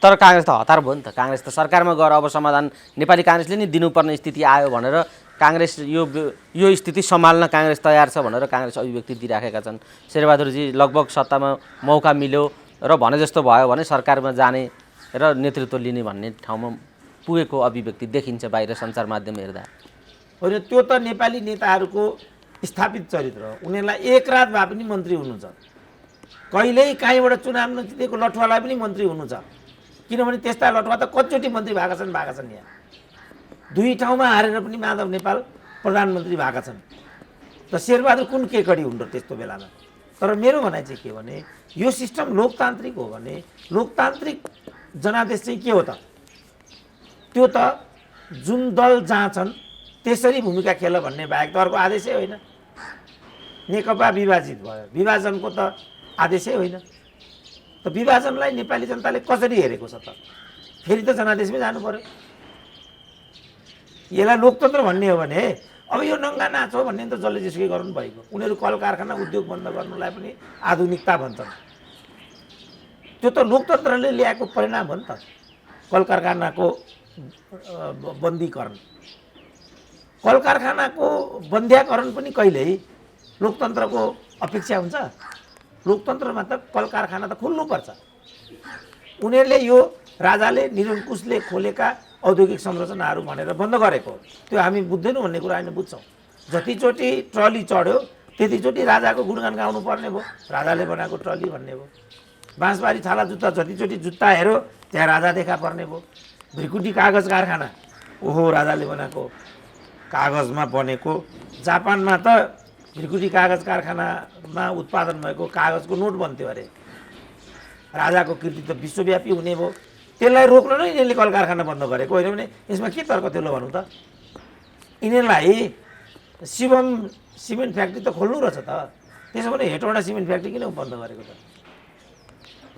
तर काङ्ग्रेस त हतार भयो नि त। काङ्ग्रेस त सरकारमा गएर अब समाधान नेपाली काङ्ग्रेसले नै दिनुपर्ने स्थिति आयो भनेर काङ्ग्रेस यो स्थिति सम्हाल्न काङ्ग्रेस तयार छ भनेर काङ्ग्रेस अभिव्यक्ति दिइराखेका छन्। शेरबहादुरजी लगभग सत्तामा मौका मिल्यो र भने जस्तो भयो भने सरकारमा जाने र नेतृत्व लिने भन्ने ठाउँमा पुगेको अभिव्यक्ति देखिन्छ बाहिर सञ्चार माध्यम हेर्दा। होइन, त्यो त नेपाली नेताहरूको स्थापित चरित्र हो। उनीहरूलाई एक रात भए पनि मन्त्री हुनु छ। कहिल्यै कहीँबाट चुनाव नजितेको लठुवालाई पनि मन्त्री हुनु छ। किनभने त्यस्ता लठुवा त कतिचोटि मन्त्री भएका छन् यहाँ। 2 ठाउँमा हारेर पनि माधव नेपाल प्रधानमन्त्री भएका छन्। त शेरबहादुर कुन केकडी हुन् र त्यस्तो बेलामा? तर मेरो भनाइ चाहिँ के भने यो सिस्टम लोकतान्त्रिक हो भने लोकतान्त्रिक जनादेश चाहिँ के हो त? त्यो त जुन दल जहाँ छन् त्यसरी भूमिका खेल भन्ने बाहेक त अर्को आदेशै होइन। नेकपा विभाजित भयो, विभाजनको त आदेशै होइन। त विभाजनलाई नेपाली जनताले कसरी हेरेको छ त? फेरि त जनादेशमै जानु पर्यो। यसलाई लोकतन्त्र भन्ने हो भने अब यो नङ्गा नाच हो भन्ने त जसले जेसुकै गर्नु भएको। उनीहरू कल कारखाना उद्योग बन्द गर्नुलाई पनि आधुनिकता भन्छन्। त्यो त लोकतन्त्रले ल्याएको परिणाम हो नि त। कल कारखानाको बन्दीकरण, कल कारखानाको बन्ध्याकरण पनि कहिल्यै लोकतन्त्रको अपेक्षा हुन्छ? लोकतन्त्रमा त कल कारखाना त खुल्नुपर्छ। उनीहरूले यो राजाले निरङ्कुशले खोलेका औद्योगिक संरचनाहरू भनेर बन्द गरेको, त्यो हामी बुझ्दैनौँ भन्ने कुरा होइन, बुझ्छौँ। जतिचोटि ट्रली चढ्यो त्यतिचोटि राजाको गुणगान गाउनु पर्ने भयो, राजाले बनाएको ट्रली भन्ने भयो। बाँसबारी छाला जुत्ता जतिचोटि जुत्ता हेऱ्यो त्यहाँ राजा देखा पर्ने भयो। भ्रिकुटी कागज कारखाना, ओहो राजाले बनाएको कागजमा बनेको। जापानमा त भ्रिकुटी कागज कारखानामा उत्पादन भएको कागजको नोट बन्थ्यो अरे। राजाको कीर्ति त विश्वव्यापी हुने भयो। त्यसलाई रोक्न नै यिनीहरूले कल कारखाना बन्द गरेको होइन भने यसमा के तर्क थियो ल भनौँ त। यिनीहरूलाई शिवम सिमेन्ट फ्याक्ट्री त खोल्नु रहेछ त, त्यसो भने हेटौँडा सिमेन्ट फ्याक्ट्री किन बन्द गरेको त।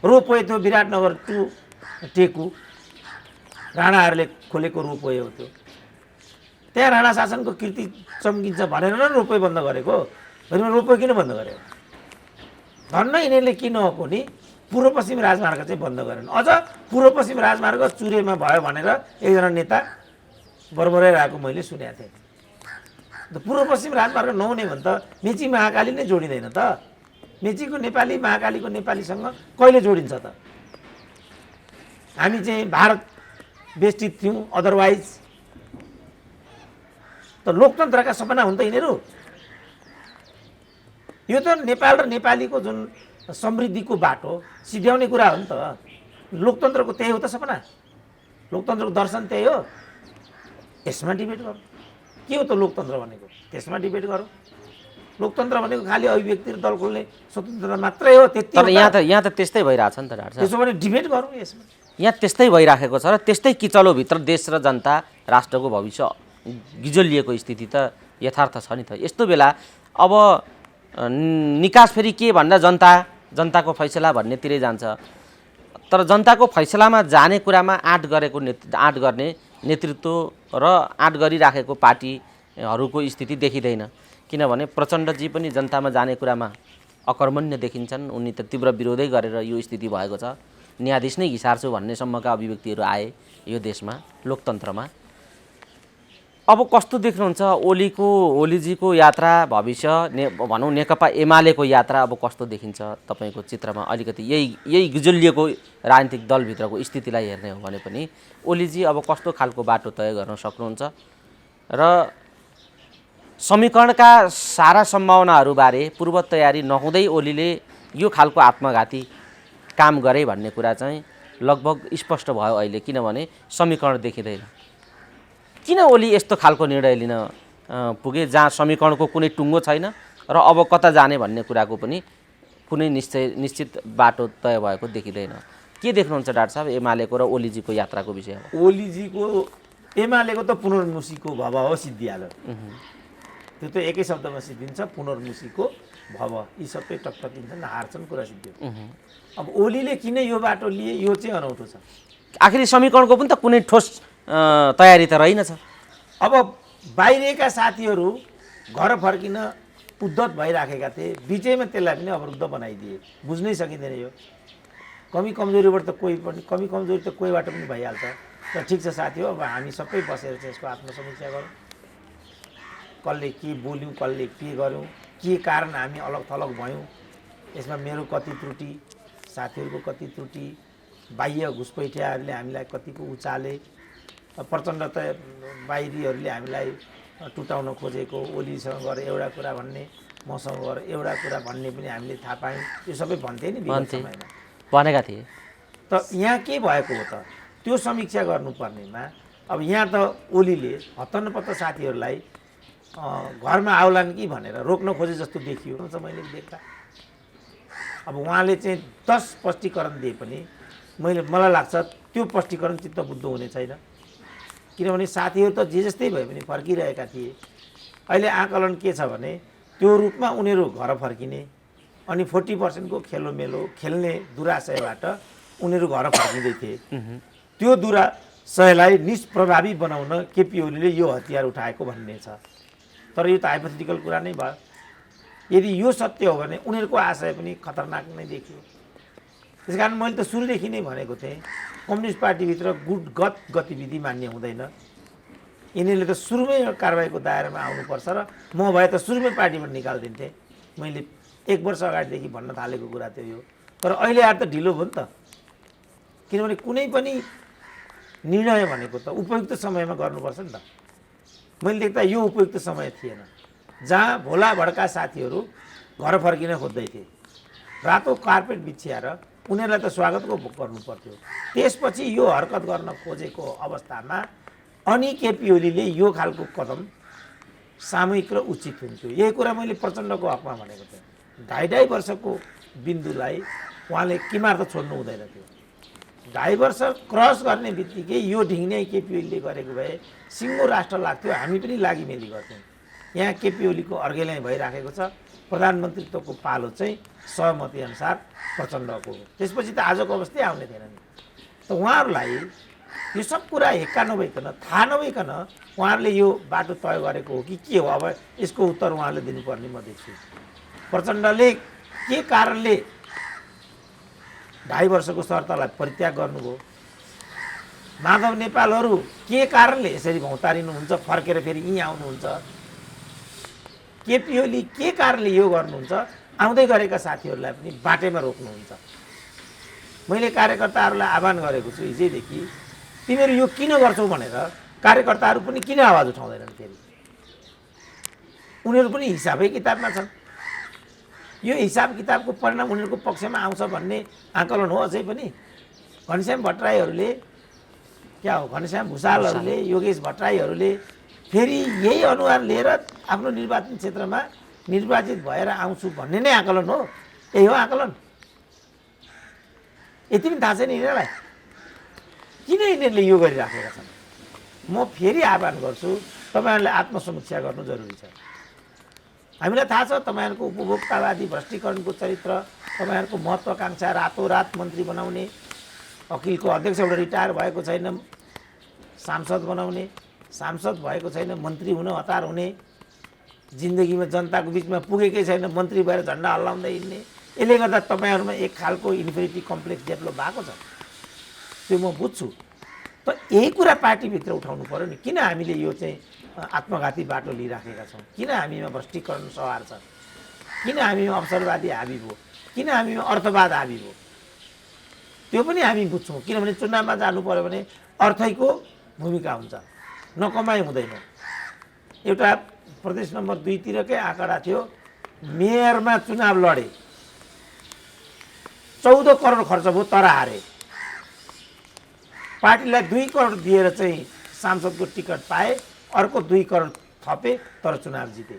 रोपवे थियो विराटनगर टु टेकु, राणाहरूले खोलेको रोपवे हो त्यो। त्यहाँ राणा शासनको कीर्ति चम्किन्छ भनेर नै रोपवे बन्द गरेको, रोपवे किन बन्द गर्यो। धन्न यिनीहरूले किन हो नि पूर्व पश्चिम राजमार्ग चाहिँ बन्द गरेन। अझ पूर्व पश्चिम राजमार्ग चुरेमा भयो भनेर एकजना नेता बरबराइरहेको मैले सुनेको थिएँ। पूर्व पश्चिम राजमार्ग नहुने भने त मेची महाकाली नै जोडिँदैन त। मेचीको नेपाली महाकालीको नेपालीसँग कहिले जोडिन्छ त। हामी चाहिँ भारत बेष्टित थियौँ, अदरवाइज त लोकतन्त्रका सपना हुन् त यिनीहरू। यो त नेपाल र नेपालीको जुन समृद्धिको बाटो सिध्याउने कुरा हो नि त। लोकतन्त्रको त्यही हो त सपना, लोकतन्त्रको दर्शन त्यही हो। यसमा डिबेट गरौँ के हो त लोकतन्त्र भनेको, त्यसमा डिबेट गरौँ। लोकतन्त्र भनेको खालि अभिव्यक्ति र दल खोल्ने स्वतन्त्रता मात्रै हो, त्यति। तर यहाँ त त्यस्तै भइरहेछ नि त डाक्टर साहब। त्यसो भने डिबेट गरौँ यसमा। यहाँ त्यस्तै भइराखेको छ र त्यस्तै किचलोभित्र देश र जनता राष्ट्रको भविष्य गिजोलिएको स्थिति त यथार्थ छ नि त। यस्तो बेला अब निकास फेरि के भन्दा जनताको फैसला भन्नेतिरै जान्छ। तर जनताको फैसलामा जाने कुरामा आँट गर्ने नेतृत्व र आँट गरिराखेको पार्टीहरूको स्थिति देखिँदैन। किनभने प्रचण्डजी पनि जनतामा जाने कुरामा अकर्मण्य देखिन्छन्। उनी त तीव्र विरोधै गरेर यो स्थिति भएको छ। न्यायाधीश नै घिसार्छु भन्नेसम्मका अभिव्यक्तिहरू आए यो देशमा, लोकतन्त्रमा। अब कस्तो देख्नुहुन्छ ओलीजीको यात्रा, भविष्य भनौँ नेकपा एमालेको यात्रा अब कस्तो देखिन्छ तपाईँको चित्रमा? अलिकति यही गिजोलिएको राजनीतिक दलभित्रको स्थितिलाई हेर्ने हो भने पनि ओलीजी अब कस्तो खालको बाटो तय गर्न सक्नुहुन्छ र समीकरणका सारा सम्भावनाहरूबारे पूर्व तयारी नहुँदै ओलीले यो खालको आत्मघाती काम गरे भन्ने कुरा चाहिँ लगभग स्पष्ट भयो अहिले। किनभने समीकरण देखिँदैन। किन ओली यस्तो खालको निर्णय लिन पुगे जहाँ समीकरणको कुनै टुङ्गो छैन र अब कता जाने भन्ने कुराको पनि कुनै निश्चित बाटो तय भएको देखिँदैन? के देख्नुहुन्छ डाक्टर साहब एमालेको र ओलीजीको यात्राको विषयमा? ओलीजीको एमालेको त पुनर्मुसीको भव हो, सिद्धिहाल्यो। त्यो त एकै शब्दमा सिद्धिन्छ, पुनर्मुसीको भव। यी सबै टकटकिन्छन्, हार्छन्, कुरा सिद्धियो। अब ओलीले किन यो बाटो लिए यो चाहिँ अनौठो छ। आखिर समीकरणको पनि त कुनै ठोस तयारी त रहेनछ। अब बाहिरका साथीहरू घर फर्किन उद्धत भइराखेका थिए, बिचैमा त्यसलाई पनि अवरुद्ध बनाइदिए। बुझ्नै सकिँदैन यो। कमी कमजोरीबाट त कोहीबाट पनि भइहाल्छ। र ठिक छ साथी हो, अब हामी सबै बसेर चाहिँ यसको आत्मसमीक्षा गरौँ। कसले के बोल्यौँ, कसले के गऱ्यौँ, के कारण हामी अलग थलग भयौँ, यसमा मेरो कति त्रुटि, साथीहरूको कति त्रुटि, बाह्य घुसपैठियाहरूले हामीलाई कतिको उचाले, प्रचण्ड त बाहिरीहरूले हामीलाई टुटाउन खोजेको, ओलीसँग गएर एउटा कुरा भन्ने, मसँग गएर एउटा कुरा भन्ने पनि हामीले थाहा पायौँ। यो सबै भन्थे नि विगत समयमा, भनेका थिए। त यहाँ के भएको हो त त्यो समीक्षा गर्नुपर्नेमा अब यहाँ त ओलीले हत्तनपत्त साथीहरूलाई घरमा आउलान् कि भनेर रोक्न खोजे जस्तो देखियो मैले देख्दा। अब उहाँले चाहिँ 10 स्पष्टीकरण दिए पनि मलाई लाग्छ त्यो स्पष्टीकरण चित्तबुद्ध हुने छैन। किनभने साथीहरू त जे जस्तै भए पनि फर्किरहेका थिए। अहिले आकलन के छ भने त्यो रूपमा उनीहरू घर फर्किने अनि 40% को खेलोमेलो खेल्ने दुराशयबाट उनीहरू घर फर्किँदै थिए। त्यो दुराशयलाई निष्प्रभावी बनाउन केपी ओलीले यो हतियार उठाएको भन्ने छ। तर यो त हाइपोथेटिकल कुरा नै भयो। यदि यो सत्य हो भने उनीहरूको आशय पनि खतरनाक नै देखियो। त्यसकारण मैले त सुरुदेखि नै भनेको थिएँ कम्युनिस्ट पार्टीभित्र गुटगत गतिविधि मान्य हुँदैन। यिनीहरूले त सुरुमै कारबाहीको दायरामा आउनुपर्छ र म भए त सुरुमै पार्टीबाट निकालिदिन्थेँ। मैले 1 वर्ष अगाडिदेखि भन्न थालेको कुरा थियो यो। तर अहिले आएर त ढिलो भयो नि त। किनभने कुनै पनि निर्णय भनेको त उपयुक्त समयमा गर्नुपर्छ नि त। मैले देख्दा यो उपयुक्त समय थिएन, जहाँ भोला भड्का साथीहरू घर फर्किन खोज्दै थिए, रातो कार्पेट बिछ्याएर उनीहरूलाई त स्वागतको गर्नु पर्थ्यो। त्यसपछि यो हरकत गर्न खोजेको अवस्थामा अनि केपी ओलीले यो खालको कदम सामूहिक र उचित हुन्थ्यो। यही कुरा मैले प्रचण्डको हकमा भनेको थिएँ। 2.5 वर्षको बिन्दुलाई उहाँले किमार त छोड्नु हुँदैन थियो। 2.5 वर्ष क्रस गर्ने बित्तिकै यो ढिङ्ने केपी ओलीले गरेको भए सिङ्गो राष्ट्र लाग्थ्यो, हामी पनि लागिमेली गर्थ्यौँ। यहाँ केपी ओलीको अर्घेलाइ भइराखेको छ। प्रधानमन्त्रीत्वको पालो चाहिँ सहमति अनुसार प्रचण्डको हो। त्यसपछि त आजको अवस्थै आउने थिएन नि। त उहाँहरूलाई यो सब कुरा हेक्का नभइकन, थाहा नभइकन उहाँहरूले यो बाटो तय गरेको हो कि के हो, अब यसको उत्तर उहाँले दिनुपर्ने म देख्छु। प्रचण्डले के कारणले 2.5 वर्षको शर्तलाई परित्याग गर्नुभयो, माधव नेपालहरू के कारणले यसरी भौतारिनुहुन्छ, फर्केर फेरि यहीँ आउनुहुन्छ, केपी ओली के कारणले यो गर्नुहुन्छ, आउँदै गरेका साथीहरूलाई पनि बाटैमा रोक्नुहुन्छ। मैले कार्यकर्ताहरूलाई आह्वान गरेको छु हिजैदेखि, तिमीहरू यो किन गर्छौ भनेर। कार्यकर्ताहरू पनि किन आवाज उठाउँदैनन् फेरि? उनीहरू पनि हिसाबै किताबमा छन्। यो हिसाब किताबको परिणाम उनीहरूको पक्षमा आउँछ भन्ने आकलन हो। अझै पनि घनश्याम भट्टराईहरूले क्या हो, घनश्याम भुषालहरूले, योगेश भट्टराईहरूले फेरि यही अनुहार लिएर आफ्नो निर्वाचन क्षेत्रमा निर्वाचित भएर आउँछु भन्ने नै आकलन हो। यही हो आकलन। यति पनि थाहा छैन यिनीहरूलाई किन यिनीहरूले यो गरिराखेका छन्। म फेरि आह्वान गर्छु, तपाईँहरूले आत्मसमीक्षा गर्नु जरुरी छ। हामीलाई थाहा छ तपाईँहरूको उपभोक्तावादी भ्रष्टीकरणको चरित्र, तपाईँहरूको महत्त्वाकांक्षा रातोरात मन्त्री बनाउने, अखिलको अध्यक्ष एउटा रिटायर भएको छैन सांसद बनाउने, सांसद भएको छैन मन्त्री हुन हतार हुने, जिन्दगीमा जनताको बिचमा पुगेकै छैन मन्त्री भएर झन्डा हल्लाउँदै हिँड्ने। यसले गर्दा तपाईँहरूमा एक खालको इन्फेरिटी कम्प्लेक्स डेभलप भएको छ, त्यो म बुझ्छु। त यही कुरा पार्टीभित्र उठाउनु पऱ्यो नि। किन हामीले यो चाहिँ आत्मघाती बाटो लिइराखेका छौँ? किन हामीमा भ्रष्टीकरण सवार छ? किन हामीमा अवसरवादी हाबी भयो? किन हामीमा अर्थवाद हाबी भयो? त्यो पनि हामी बुझ्छौँ। किनभने चुनावमा जानु पर्यो भने अर्थैको भूमिका हुन्छ, नकमाइ हुँदैन। एउटा प्रदेश नम्बर 2 तिरकै आँकडा थियो, मेयरमा चुनाव लडे, 14 करोड खर्च भयो तर हारे। पार्टीलाई 2 करोड दिएर चाहिँ सांसदको टिकट पाए, अर्को 2 करोड थपे तर चुनाव जिते।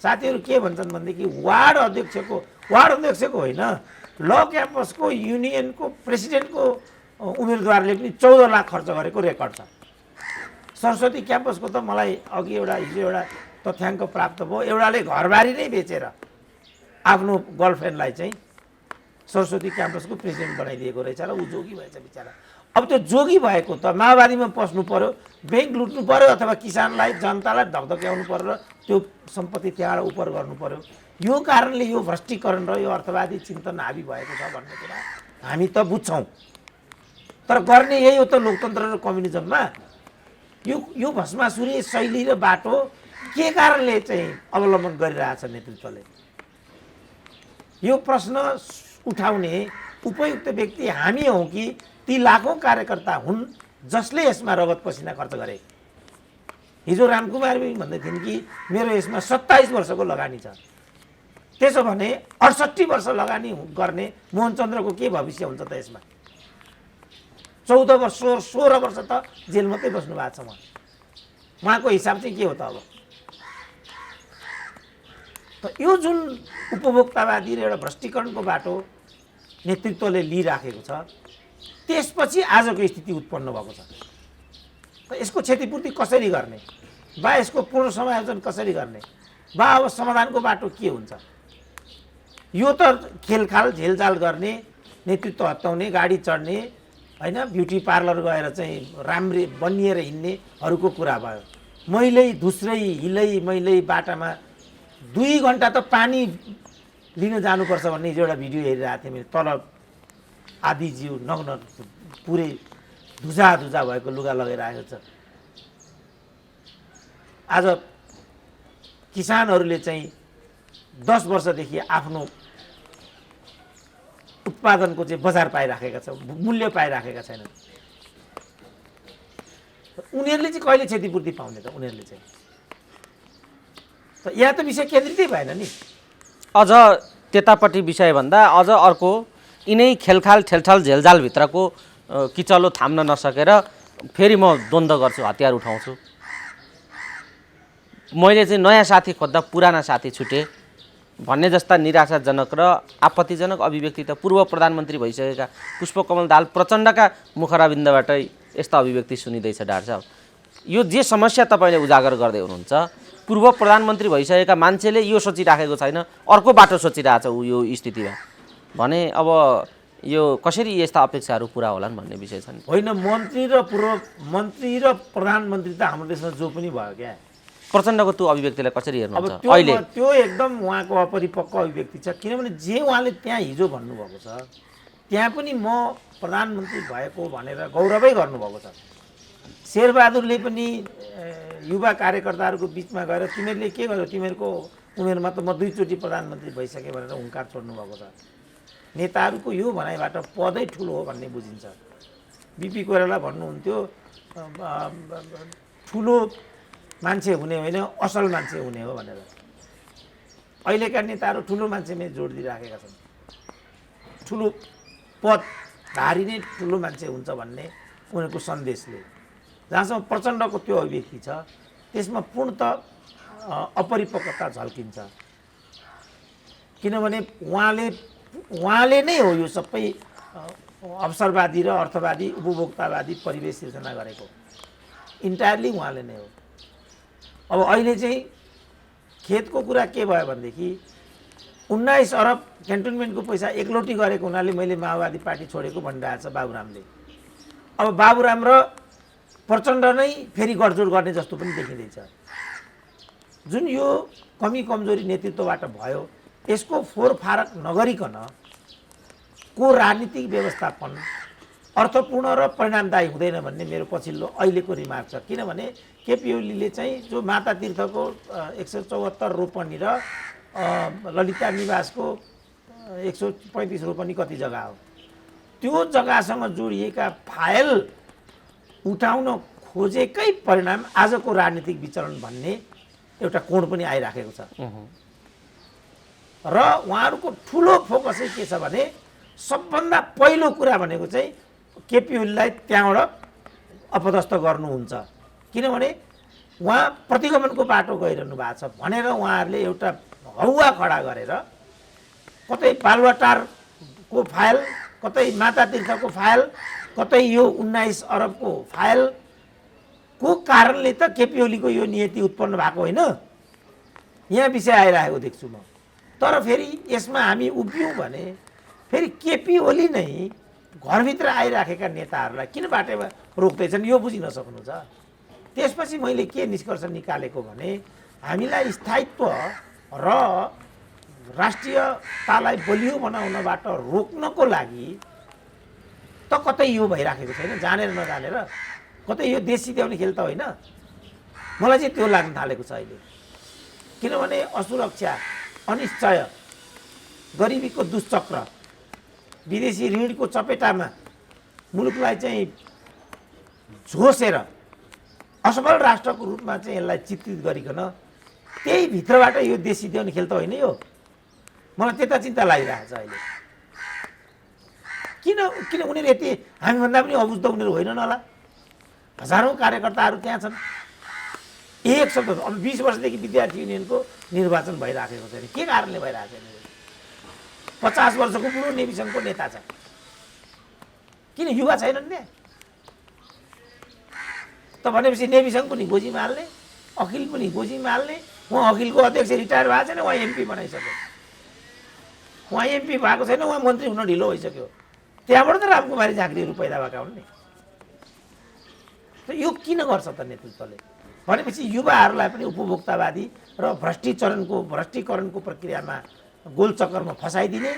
साथीहरू के भन्छन् भनेदेखि वार्ड अध्यक्षको होइन, ल क्याम्पसको युनियनको प्रेसिडेन्टको उम्मेदवारले पनि 14 लाख खर्च गरेको रेकर्ड छ। सरस्वती क्याम्पसको त मलाई हिजो एउटा तथ्याङ्क प्राप्त भयो, एउटाले घरबारी नै बेचेर आफ्नो गर्लफ्रेन्डलाई चाहिँ सरस्वती क्याम्पसको प्रेसिडेन्ट बनाइदिएको रहेछ र ऊ जोगी भएछ बिचरा। अब त्यो जोगी भएको त माओवादीमा पस्नु पर्यो, ब्याङ्क लुट्नु पर्यो, अथवा किसानलाई जनतालाई धकधक्याउनु पर्यो र त्यो सम्पत्ति त्यहाँबाट उपर गर्नु पर्यो। यो कारणले यो भ्रष्टीकरण र यो अर्थवादी चिन्तन हाबी भएको छ भन्ने कुरा हामी त बुझ्छौँ। तर गर्ने यही हो त लोकतन्त्र र कम्युनिजममा। यो भस्मासुरी शैली र बाटो के कारणले चाहिँ अवलम्बन गरिरहेछ नेतृत्वले? यो प्रश्न उठाउने उपयुक्त व्यक्ति हामी हौँ कि ती लाखौँ कार्यकर्ता हुन् जसले यसमा रगत पसिना खर्च गरे? हिजो रामकुमार पनि भन्दै थिइन् कि मेरो यसमा 27 वर्षको लगानी छ। त्यसो भने 68 वर्ष लगानी गर्ने मोहनचन्द्रको के भविष्य हुन्छ त यसमा? 14 वर्ष 16 वर्ष त जेल मात्रै बस्नु भएको छ उहाँको हिसाब चाहिँ के हो त? अब त यो जुन उपभोक्तावादी र एउटा भ्रष्टीकरणको बाटो नेतृत्वले लिइराखेको छ, त्यसपछि आजको स्थिति उत्पन्न भएको छ। त यसको क्षतिपूर्ति कसरी गर्ने, वा यसको पूर्ण समायोजन कसरी गर्ने, वा अब समाधानको बाटो के हुन्छ? यो त खेलखाल झेलझाल गर्ने, नेतृत्व हत्याउने, गाडी चढ्ने होइन, ब्युटी पार्लर गएर चाहिँ राम्रै बनिएर हिँड्नेहरूको कुरा भयो। मैलै धुस्रै हिलै मैलै बाटामा 2 घन्टा त पानी लिन जानुपर्छ भन्ने हिजो एउटा भिडियो हेरिरहेको थिएँ मैले। तल आधी जिउ नग्न पुरै धुजा भएको लुगा लगाइरहेको छ। आज किसानहरूले चाहिँ 10 वर्षदेखि आफ्नो उत्पादनको चाहिँ बजार पाइराखेका छ, मूल्य पाइराखेका छैनन्। उनीहरूले चाहिँ कहिले क्षतिपूर्ति पाउने त? उनीहरूले चाहिँ त यहाँ त विषय केन्द्रितै भएन नि। अझ त्यतापट्टि विषयभन्दा अझ अर्को यिनै खेलखाल ठेलठाल झेलझालभित्रको किचलो थाम्न नसकेर फेरि म द्वन्द्व गर्छु, हतियार उठाउँछु। मैले चाहिँ नयाँ साथी खोज्दा पुराना साथी छुटेँ भन्ने जस्ता निराशाजनक र आपत्तिजनक अभिव्यक्ति त पूर्व प्रधानमन्त्री भइसकेका पुष्पकमल दाहाल प्रचण्डका मुखराबिन्दबाटै यस्ता अभिव्यक्ति सुनिँदैछ। डाक्टर साहब, यो जे समस्या तपाईँले उजागर गर्दै हुनुहुन्छ, पूर्व प्रधानमन्त्री भइसकेका मान्छेले यो सोचिराखेको छैन, अर्को बाटो सोचिरहेछ ऊ यो स्थितिमा भने अब यो कसरी यस्ता अपेक्षाहरू पुरा होलान् भन्ने विषय छ नि। होइन, मन्त्री र प्रधानमन्त्री त हाम्रो देशमा जो पनि भयो क्या। प्रचण्डको त्यो अभिव्यक्तिलाई कसरी अब हेर्नुहुन्छ अहिले? त्यो एकदम उहाँको अपरिपक्व अभिव्यक्ति छ, किनभने जे उहाँले त्यहाँ हिजो भन्नुभएको छ त्यहाँ पनि म प्रधानमन्त्री भएको भनेर गौरवै गर्नुभएको छ। शेरबहादुरले पनि युवा कार्यकर्ताहरूको बिचमा गएर तिमीहरूले के गर्यो, तिमीहरूको उमेरमा त म 2 चोटि प्रधानमन्त्री भइसकेँ भनेर हुङ्कार छोड्नु भएको छ। नेताहरूको यो भनाइबाट पदै ठुलो हो भन्ने बुझिन्छ। बिपी कोइराला भन्नुहुन्थ्यो ठुलो मान्छे हुने होइन, असल मान्छे हुने हो भनेर। अहिलेका नेताहरू ठुलो मान्छेमै जोड दिइराखेका छन्। ठुलो पदधारी नै ठुलो मान्छे हुन्छ भन्ने उनीहरूको सन्देशले, जहाँसम्म प्रचण्डको त्यो अभिव्यक्ति छ त्यसमा पूर्णत अपरिपक्वता झल्किन्छ। किनभने उहाँले नै हो यो सबै अवसरवादी र अर्थवादी उपभोक्तावादी परिवेश सिर्जना गरेको, इन्टायरली उहाँले नै हो। अब अहिले चाहिँ खेतको कुरा के भयो भनेदेखि 19 अरब क्यान्टोनमेन्टको पैसा एकलौटी गरेको हुनाले मैले माओवादी पार्टी छोडेको भनिरहेको छ बाबुरामले। अब बाबुराम र प्रचण्ड नै फेरि गठजोड गर्ने जस्तो पनि देखिँदैछ। जुन यो कमी कमजोरी नेतृत्वबाट भयो यसको फोहोर फारक नगरिकन को राजनीतिक व्यवस्थापन अर्थपूर्ण र परिणामदायी हुँदैन भन्ने मेरो पछिल्लो अहिलेको रिमार्क छ। किनभने केपी ओलीले चाहिँ जो माता तीर्थको 174 रोपनी र ललिता निवासको 135 रोपनी कति जग्गा हो त्यो जग्गासँग जोडिएका फाइल उठाउन खोजेकै परिणाम आजको राजनीतिक विचरण भन्ने एउटा कोण पनि आइराखेको छ। र उहाँहरूको ठुलो फोकसै के छ भने सबभन्दा पहिलो कुरा भनेको चाहिँ केपी ओलीलाई त्यहाँबाट अपदस्थ गर्नुहुन्छ। किनभने उहाँ प्रतिगमनको बाटो गइरहनु भएको छ भनेर उहाँहरूले एउटा हौवा खडा गरेर कतै बालुवाटारको फाइल, कतै माता तीर्थको फाइल, कतै यो 19 अरबको फाइलको कारणले त केपी ओलीको यो नियति उत्पन्न भएको होइन, यहाँ विषय आइरहेको देख्छु म। तर फेरि यसमा हामी उभियौँ भने फेरि केपी ओली नै घरभित्र आइराखेका नेताहरूलाई किन बाटोमा रोक्दैछन् यो बुझिन सक्नु छ। त्यसपछि मैले के निष्कर्ष निकालेको भने हामीलाई स्थायित्व र राष्ट्रियतालाई बलियो बनाउनबाट रोक्नको लागि त कतै यो भइराखेको छैन, जानेर नजानेर कतै यो देश सिध्याउने खेल त होइन। मलाई चाहिँ त्यो लाग्न थालेको छ अहिले। किनभने असुरक्षा, अनिश्चय, गरिबीको दुष्चक्र, विदेशी ऋणको चपेटामा मुलुकलाई चाहिँ झोसेर असफल राष्ट्रको रूपमा चाहिँ यसलाई चित्रित गरिकन त्यही भित्रबाट यो देश सिध्याउने खेल त होइन यो। मलाई त्यता चिन्ता लागिरहेको छ अहिले। किन उनीहरू यति हामीभन्दा पनि अबुझ त उनीहरू होइनन् होला। हजारौँ कार्यकर्ताहरू त्यहाँ छन्। एक शब्द अब 20 वर्षदेखि विद्यार्थी युनियनको निर्वाचन भइराखेको छैन। के कारणले भइरहेको छैन? 50 वर्षको बुढो नेभी सङ्घको नेता छ, किन युवा छैनन् त्यहाँ? त भनेपछि नेभी सङ्घ पनि गोजीमा हाल्ने, अखिल पनि गोजीमा हाल्ने। उहाँ अखिलको अध्यक्ष रिटायर भएको छैन, उहाँ एमपी बनाइसक्यो। उहाँ एमपी भएको छैन, उहाँ मन्त्री हुन ढिलो भइसक्यो। त्यहाँबाट त रामकुमारी झाँक्रीहरू पैदा भएका हुन् नि। त यो किन गर्छ त नेतृत्वले? भनेपछि युवाहरूलाई पनि उपभोक्तावादी र भ्रष्टीकरणको प्रक्रियामा गोलचक्करमा फसाइदिने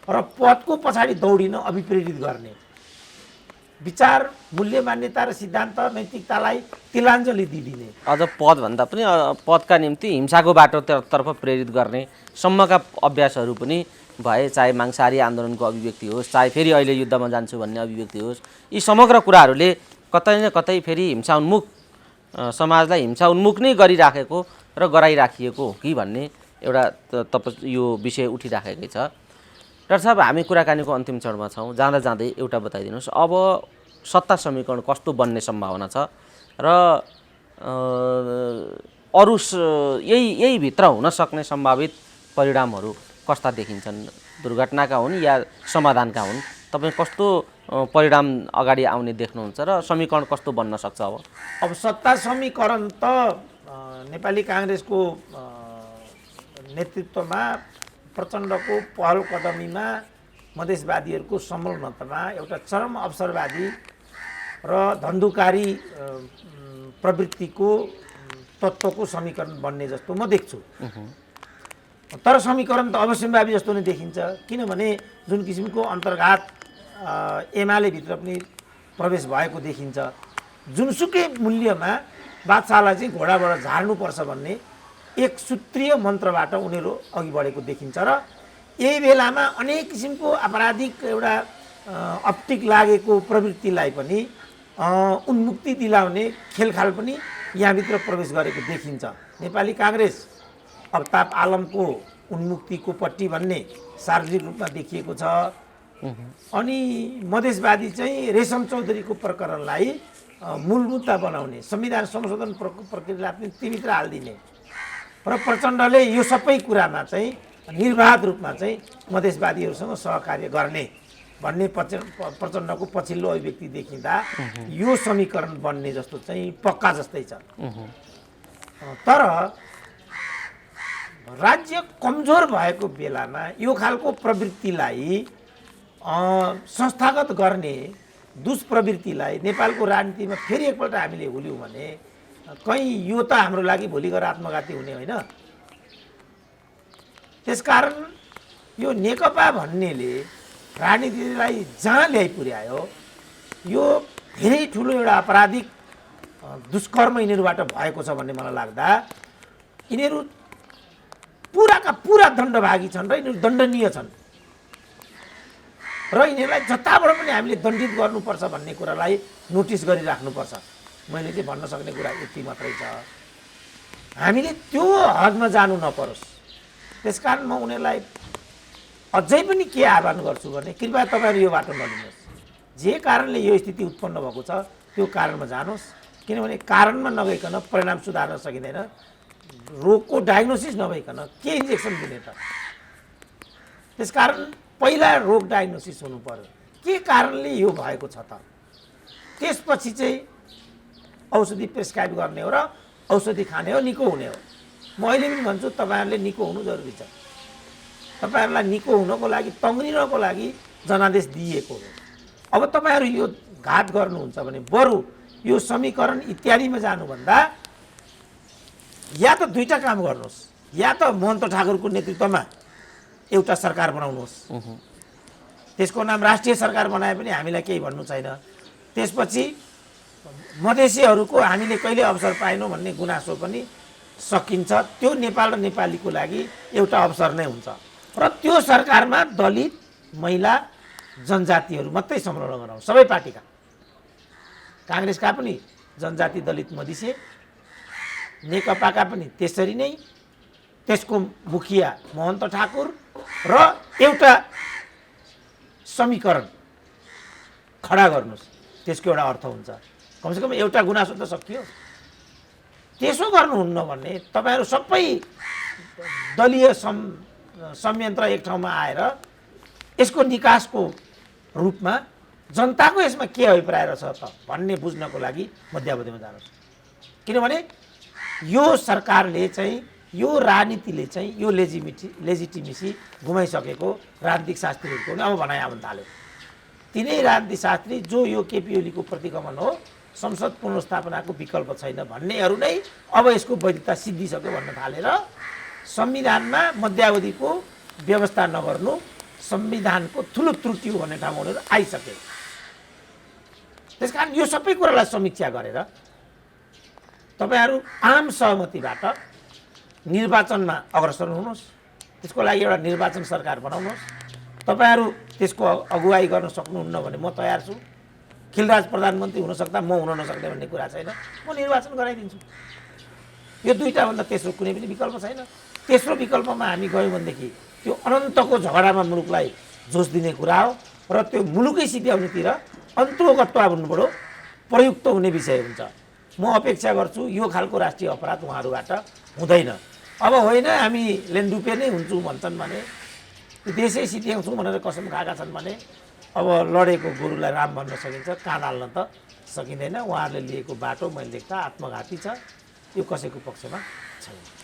र पदको पछाडि दौडिन अभिप्रेरित गर्ने, विचार, मूल्य, मान्यता र सिद्धान्त, नैतिकतालाई तिलाञ्जली दिदिने, अझ पदभन्दा पनि पदका निम्ति हिंसाको बाटोतर्फ प्रेरित गर्ने सम्मका अभ्यासहरू पनि भए, चाहे मांसाहारी आन्दोलनको अभिव्यक्ति होस्, चाहे फेरि अहिले युद्धमा जान्छु भन्ने अभिव्यक्ति होस्, यी समग्र कुराहरूले कतै न कतै फेरि हिंसा उन्मुख समाजलाई हिंसा उन्मुख नै गरिराखेको र गराइराखिएको हो कि भन्ने एउटा यो विषय उठिराखेकै छ। डाक्टर साहब, हामी कुराकानीको अन्तिम चरणमा छौँ। जाँदा जाँदै एउटा बताइदिनुहोस्, अब सत्ता समीकरण कस्तो बन्ने सम्भावना छ र अरू यही भित्र हुन सक्ने सम्भावित परिणामहरू कस्ता देखिन्छन्? दुर्घटनाका हुन् या समाधानका हुन्? तपाईँ कस्तो परिणाम अगाडि आउने देख्नुहुन्छ र समीकरण कस्तो बन्न सक्छ? अब सत्ता समीकरण त नेपाली काङ्ग्रेसको नेतृत्वमा प्रचण्डको पहल कदमीमा मधेसवादीहरूको संलग्नतामा एउटा चरम अवसरवादी र धन्धुकारी प्रवृत्तिको तत्त्वको समीकरण बन्ने जस्तो म देख्छु। तर समीकरण त अवश्यम्भावी जस्तो नै देखिन्छ, किनभने जुन किसिमको अन्तर्घात एमाले भित्र पनि प्रवेश भएको देखिन्छ। जुनसुकै मूल्यमा बादशाहलाई चाहिँ घोडाबाट झार्नुपर्छ भन्ने एक सूत्रीय मन्त्रबाट उनीहरू अघि बढेको देखिन्छ र यही बेलामा अनेक किसिमको आपराधिक एउटा अप्टिक लागेको प्रवृत्तिलाई पनि उन्मुक्ति दिलाउने खेलखाल पनि यहाँभित्र प्रवेश गरेको देखिन्छ। नेपाली काङ्ग्रेस अफताब आलमको उन्मुक्तिको पट्टि भन्ने सार्वजनिक रूपमा देखिएको छ। अनि मधेसवादी चाहिँ रेशम चौधरीको प्रकरणलाई मूल मुद्दा बनाउने, संविधान संशोधन प्रक्रियालाई पनि तीभित्र हालिदिने र प्रचण्डले यो सबै कुरामा चाहिँ निर्वाध रूपमा चाहिँ मधेसवादीहरूसँग सहकार्य गर्ने भन्ने प्रचण्डको पछिल्लो अभिव्यक्ति देखिँदा यो समीकरण बन्ने जस्तो चाहिँ पक्का जस्तै छ। तर राज्य कमजोर भएको बेलामा यो खालको प्रवृत्तिलाई संस्थागत गर्ने दुष्प्रवृत्तिलाई नेपालको राजनीतिमा फेरि एकपल्ट हामीले हुल्यौँ भने कहीँ यो त हाम्रो लागि भोलि गएर आत्मघाती हुने होइन। त्यसकारण यो नेकपा भन्नेले राजनीतिलाई जहाँ ल्याइ पुर्यायो, यो धेरै ठुलो एउटा आपराधिक दुष्कर्म यिनीहरूबाट भएको छ भन्ने मलाई लाग्दा यिनीहरू पुराका पुरा दण्डभागी छन् र यिनीहरू दण्डनीय छन् र यिनीहरूलाई जताबाट पनि हामीले दण्डित गर्नुपर्छ भन्ने कुरालाई नोटिस गरिराख्नुपर्छ। मैले चाहिँ भन्न सक्ने कुरा यति मात्रै छ, हामीले त्यो हदमा जानु नपरोस्। त्यसकारण म उनीहरूलाई अझै पनि के आह्वान गर्छु भने कृपया तपाईँहरू यो बाटो नलिनुहोस्। जे कारणले यो स्थिति उत्पन्न भएको छ त्यो कारणमा जानुहोस्, किनभने कारणमा नगइकन परिणाम सुधार्न सकिँदैन। रोगको डायग्नोसिस नभइकन के इन्जेक्सन दिने त? त्यसकारण पहिला रोग डायग्नोसिस हुनु पर्यो, के कारणले यो भएको छ त, त्यसपछि चाहिँ औषधि प्रेस्क्राइब गर्ने हो र औषधि खाने हो, निको हुने हो। म अहिले पनि भन्छु तपाईँहरूले निको हुनु जरुरी छ। तपाईँहरूलाई निको हुनको लागि, तङ्ग्रिनको लागि जनादेश दिएको हो। अब तपाईँहरू यो घात गर्नुहुन्छ भने बरु यो समीकरण इत्यादिमा जानुभन्दा या त दुईटा काम गर्नुहोस्, या त महन्त ठाकुरको नेतृत्वमा एउटा सरकार बनाउनुहोस्, त्यसको नाम राष्ट्रिय सरकार बनाए पनि हामीलाई केही भन्नु छैन। त्यसपछि मधेसीहरूको हामीले कहिले अवसर पाएनौँ भन्ने गुनासो पनि सकिन्छ। त्यो नेपाल र नेपालीको लागि एउटा अवसर नै हुन्छ र त्यो सरकारमा दलित, महिला, जनजातिहरू मात्रै संलग्न गराउँ, सबै पार्टीका। काङ्ग्रेसका पनि जनजाति, दलित, मधेसी, नेकपाका पनि त्यसरी नै, त्यसको मुखिया महन्त ठाकुर र एउटा समीकरण खडा गर्नुहोस्, त्यसको एउटा अर्थ हुन्छ। कमसेकम एउटा गुनासो त सकियो। त्यसो गर्नुहुन्न भने तपाईँहरू सबै दलीय संयन्त्र एक ठाउँमा आएर यसको निकासको रूपमा जनताको यसमा के अभिप्राय रहेछ त भन्ने बुझ्नको लागि मध्यावधिमा जानुहोस्। किनभने यो सरकारले चाहिँ, यो राजनीतिले चाहिँ यो लेजिटिमेसी गुमाइसकेको राजनीतिक शास्त्रीहरूको अब भनाइ आउन थाल्यो। तिनै राजनीतिक शास्त्री जो यो केपी ओलीको प्रतिगमन हो, संसद पुनर्स्थापनाको विकल्प छैन भन्नेहरू नै अब यसको वैधता सिद्धिसक्यो भन्न थालेर संविधानमा मध्यावधिको व्यवस्था नगर्नु संविधानको ठुलो त्रुटि हो भन्ने ठाउँमा उनीहरू आइसके। त्यसकारण यो सबै कुरालाई समीक्षा गरेर तपाईँहरू आम सहमतिबाट निर्वाचनमा अग्रसर हुनुहोस् त्यसको लागि एउटा निर्वाचन सरकार बनाउनुहोस्। तपाईँहरू त्यसको अगुवाई गर्न सक्नुहुन्न भने म तयार छु। खिलराज प्रधानमन्त्री हुनसक्दा म हुन नसक्ने भन्ने कुरा छैन, म निर्वाचन गराइदिन्छु। यो दुईटाभन्दा तेस्रो कुनै पनि विकल्प छैन। तेस्रो विकल्पमा हामी गयौँ भनेदेखि त्यो अनन्तको झगडामा मुलुकलाई जोस दिने कुरा हो र त्यो मुलुकै सिध्याउनेतिर अन्तर्गतत्व भन्नुबाट प्रयुक्त हुने विषय हुन्छ। म अपेक्षा गर्छु यो खालको राष्ट्रिय अपराध उहाँहरूबाट हुँदैन। अब होइन हामी लेन्डुपे नै हुन्छौँ भन्छन् भने, देशै सिध्याउँछौँ भनेर कसम खाएका छन् भने अब लडेको गोरुलाई राम भन्न सकिन्छ, कान हाल्न त सकिँदैन। उहाँहरूले लिएको बाटो मैले देख्दा आत्मघाती छ, यो कसैको पक्षमा छैन।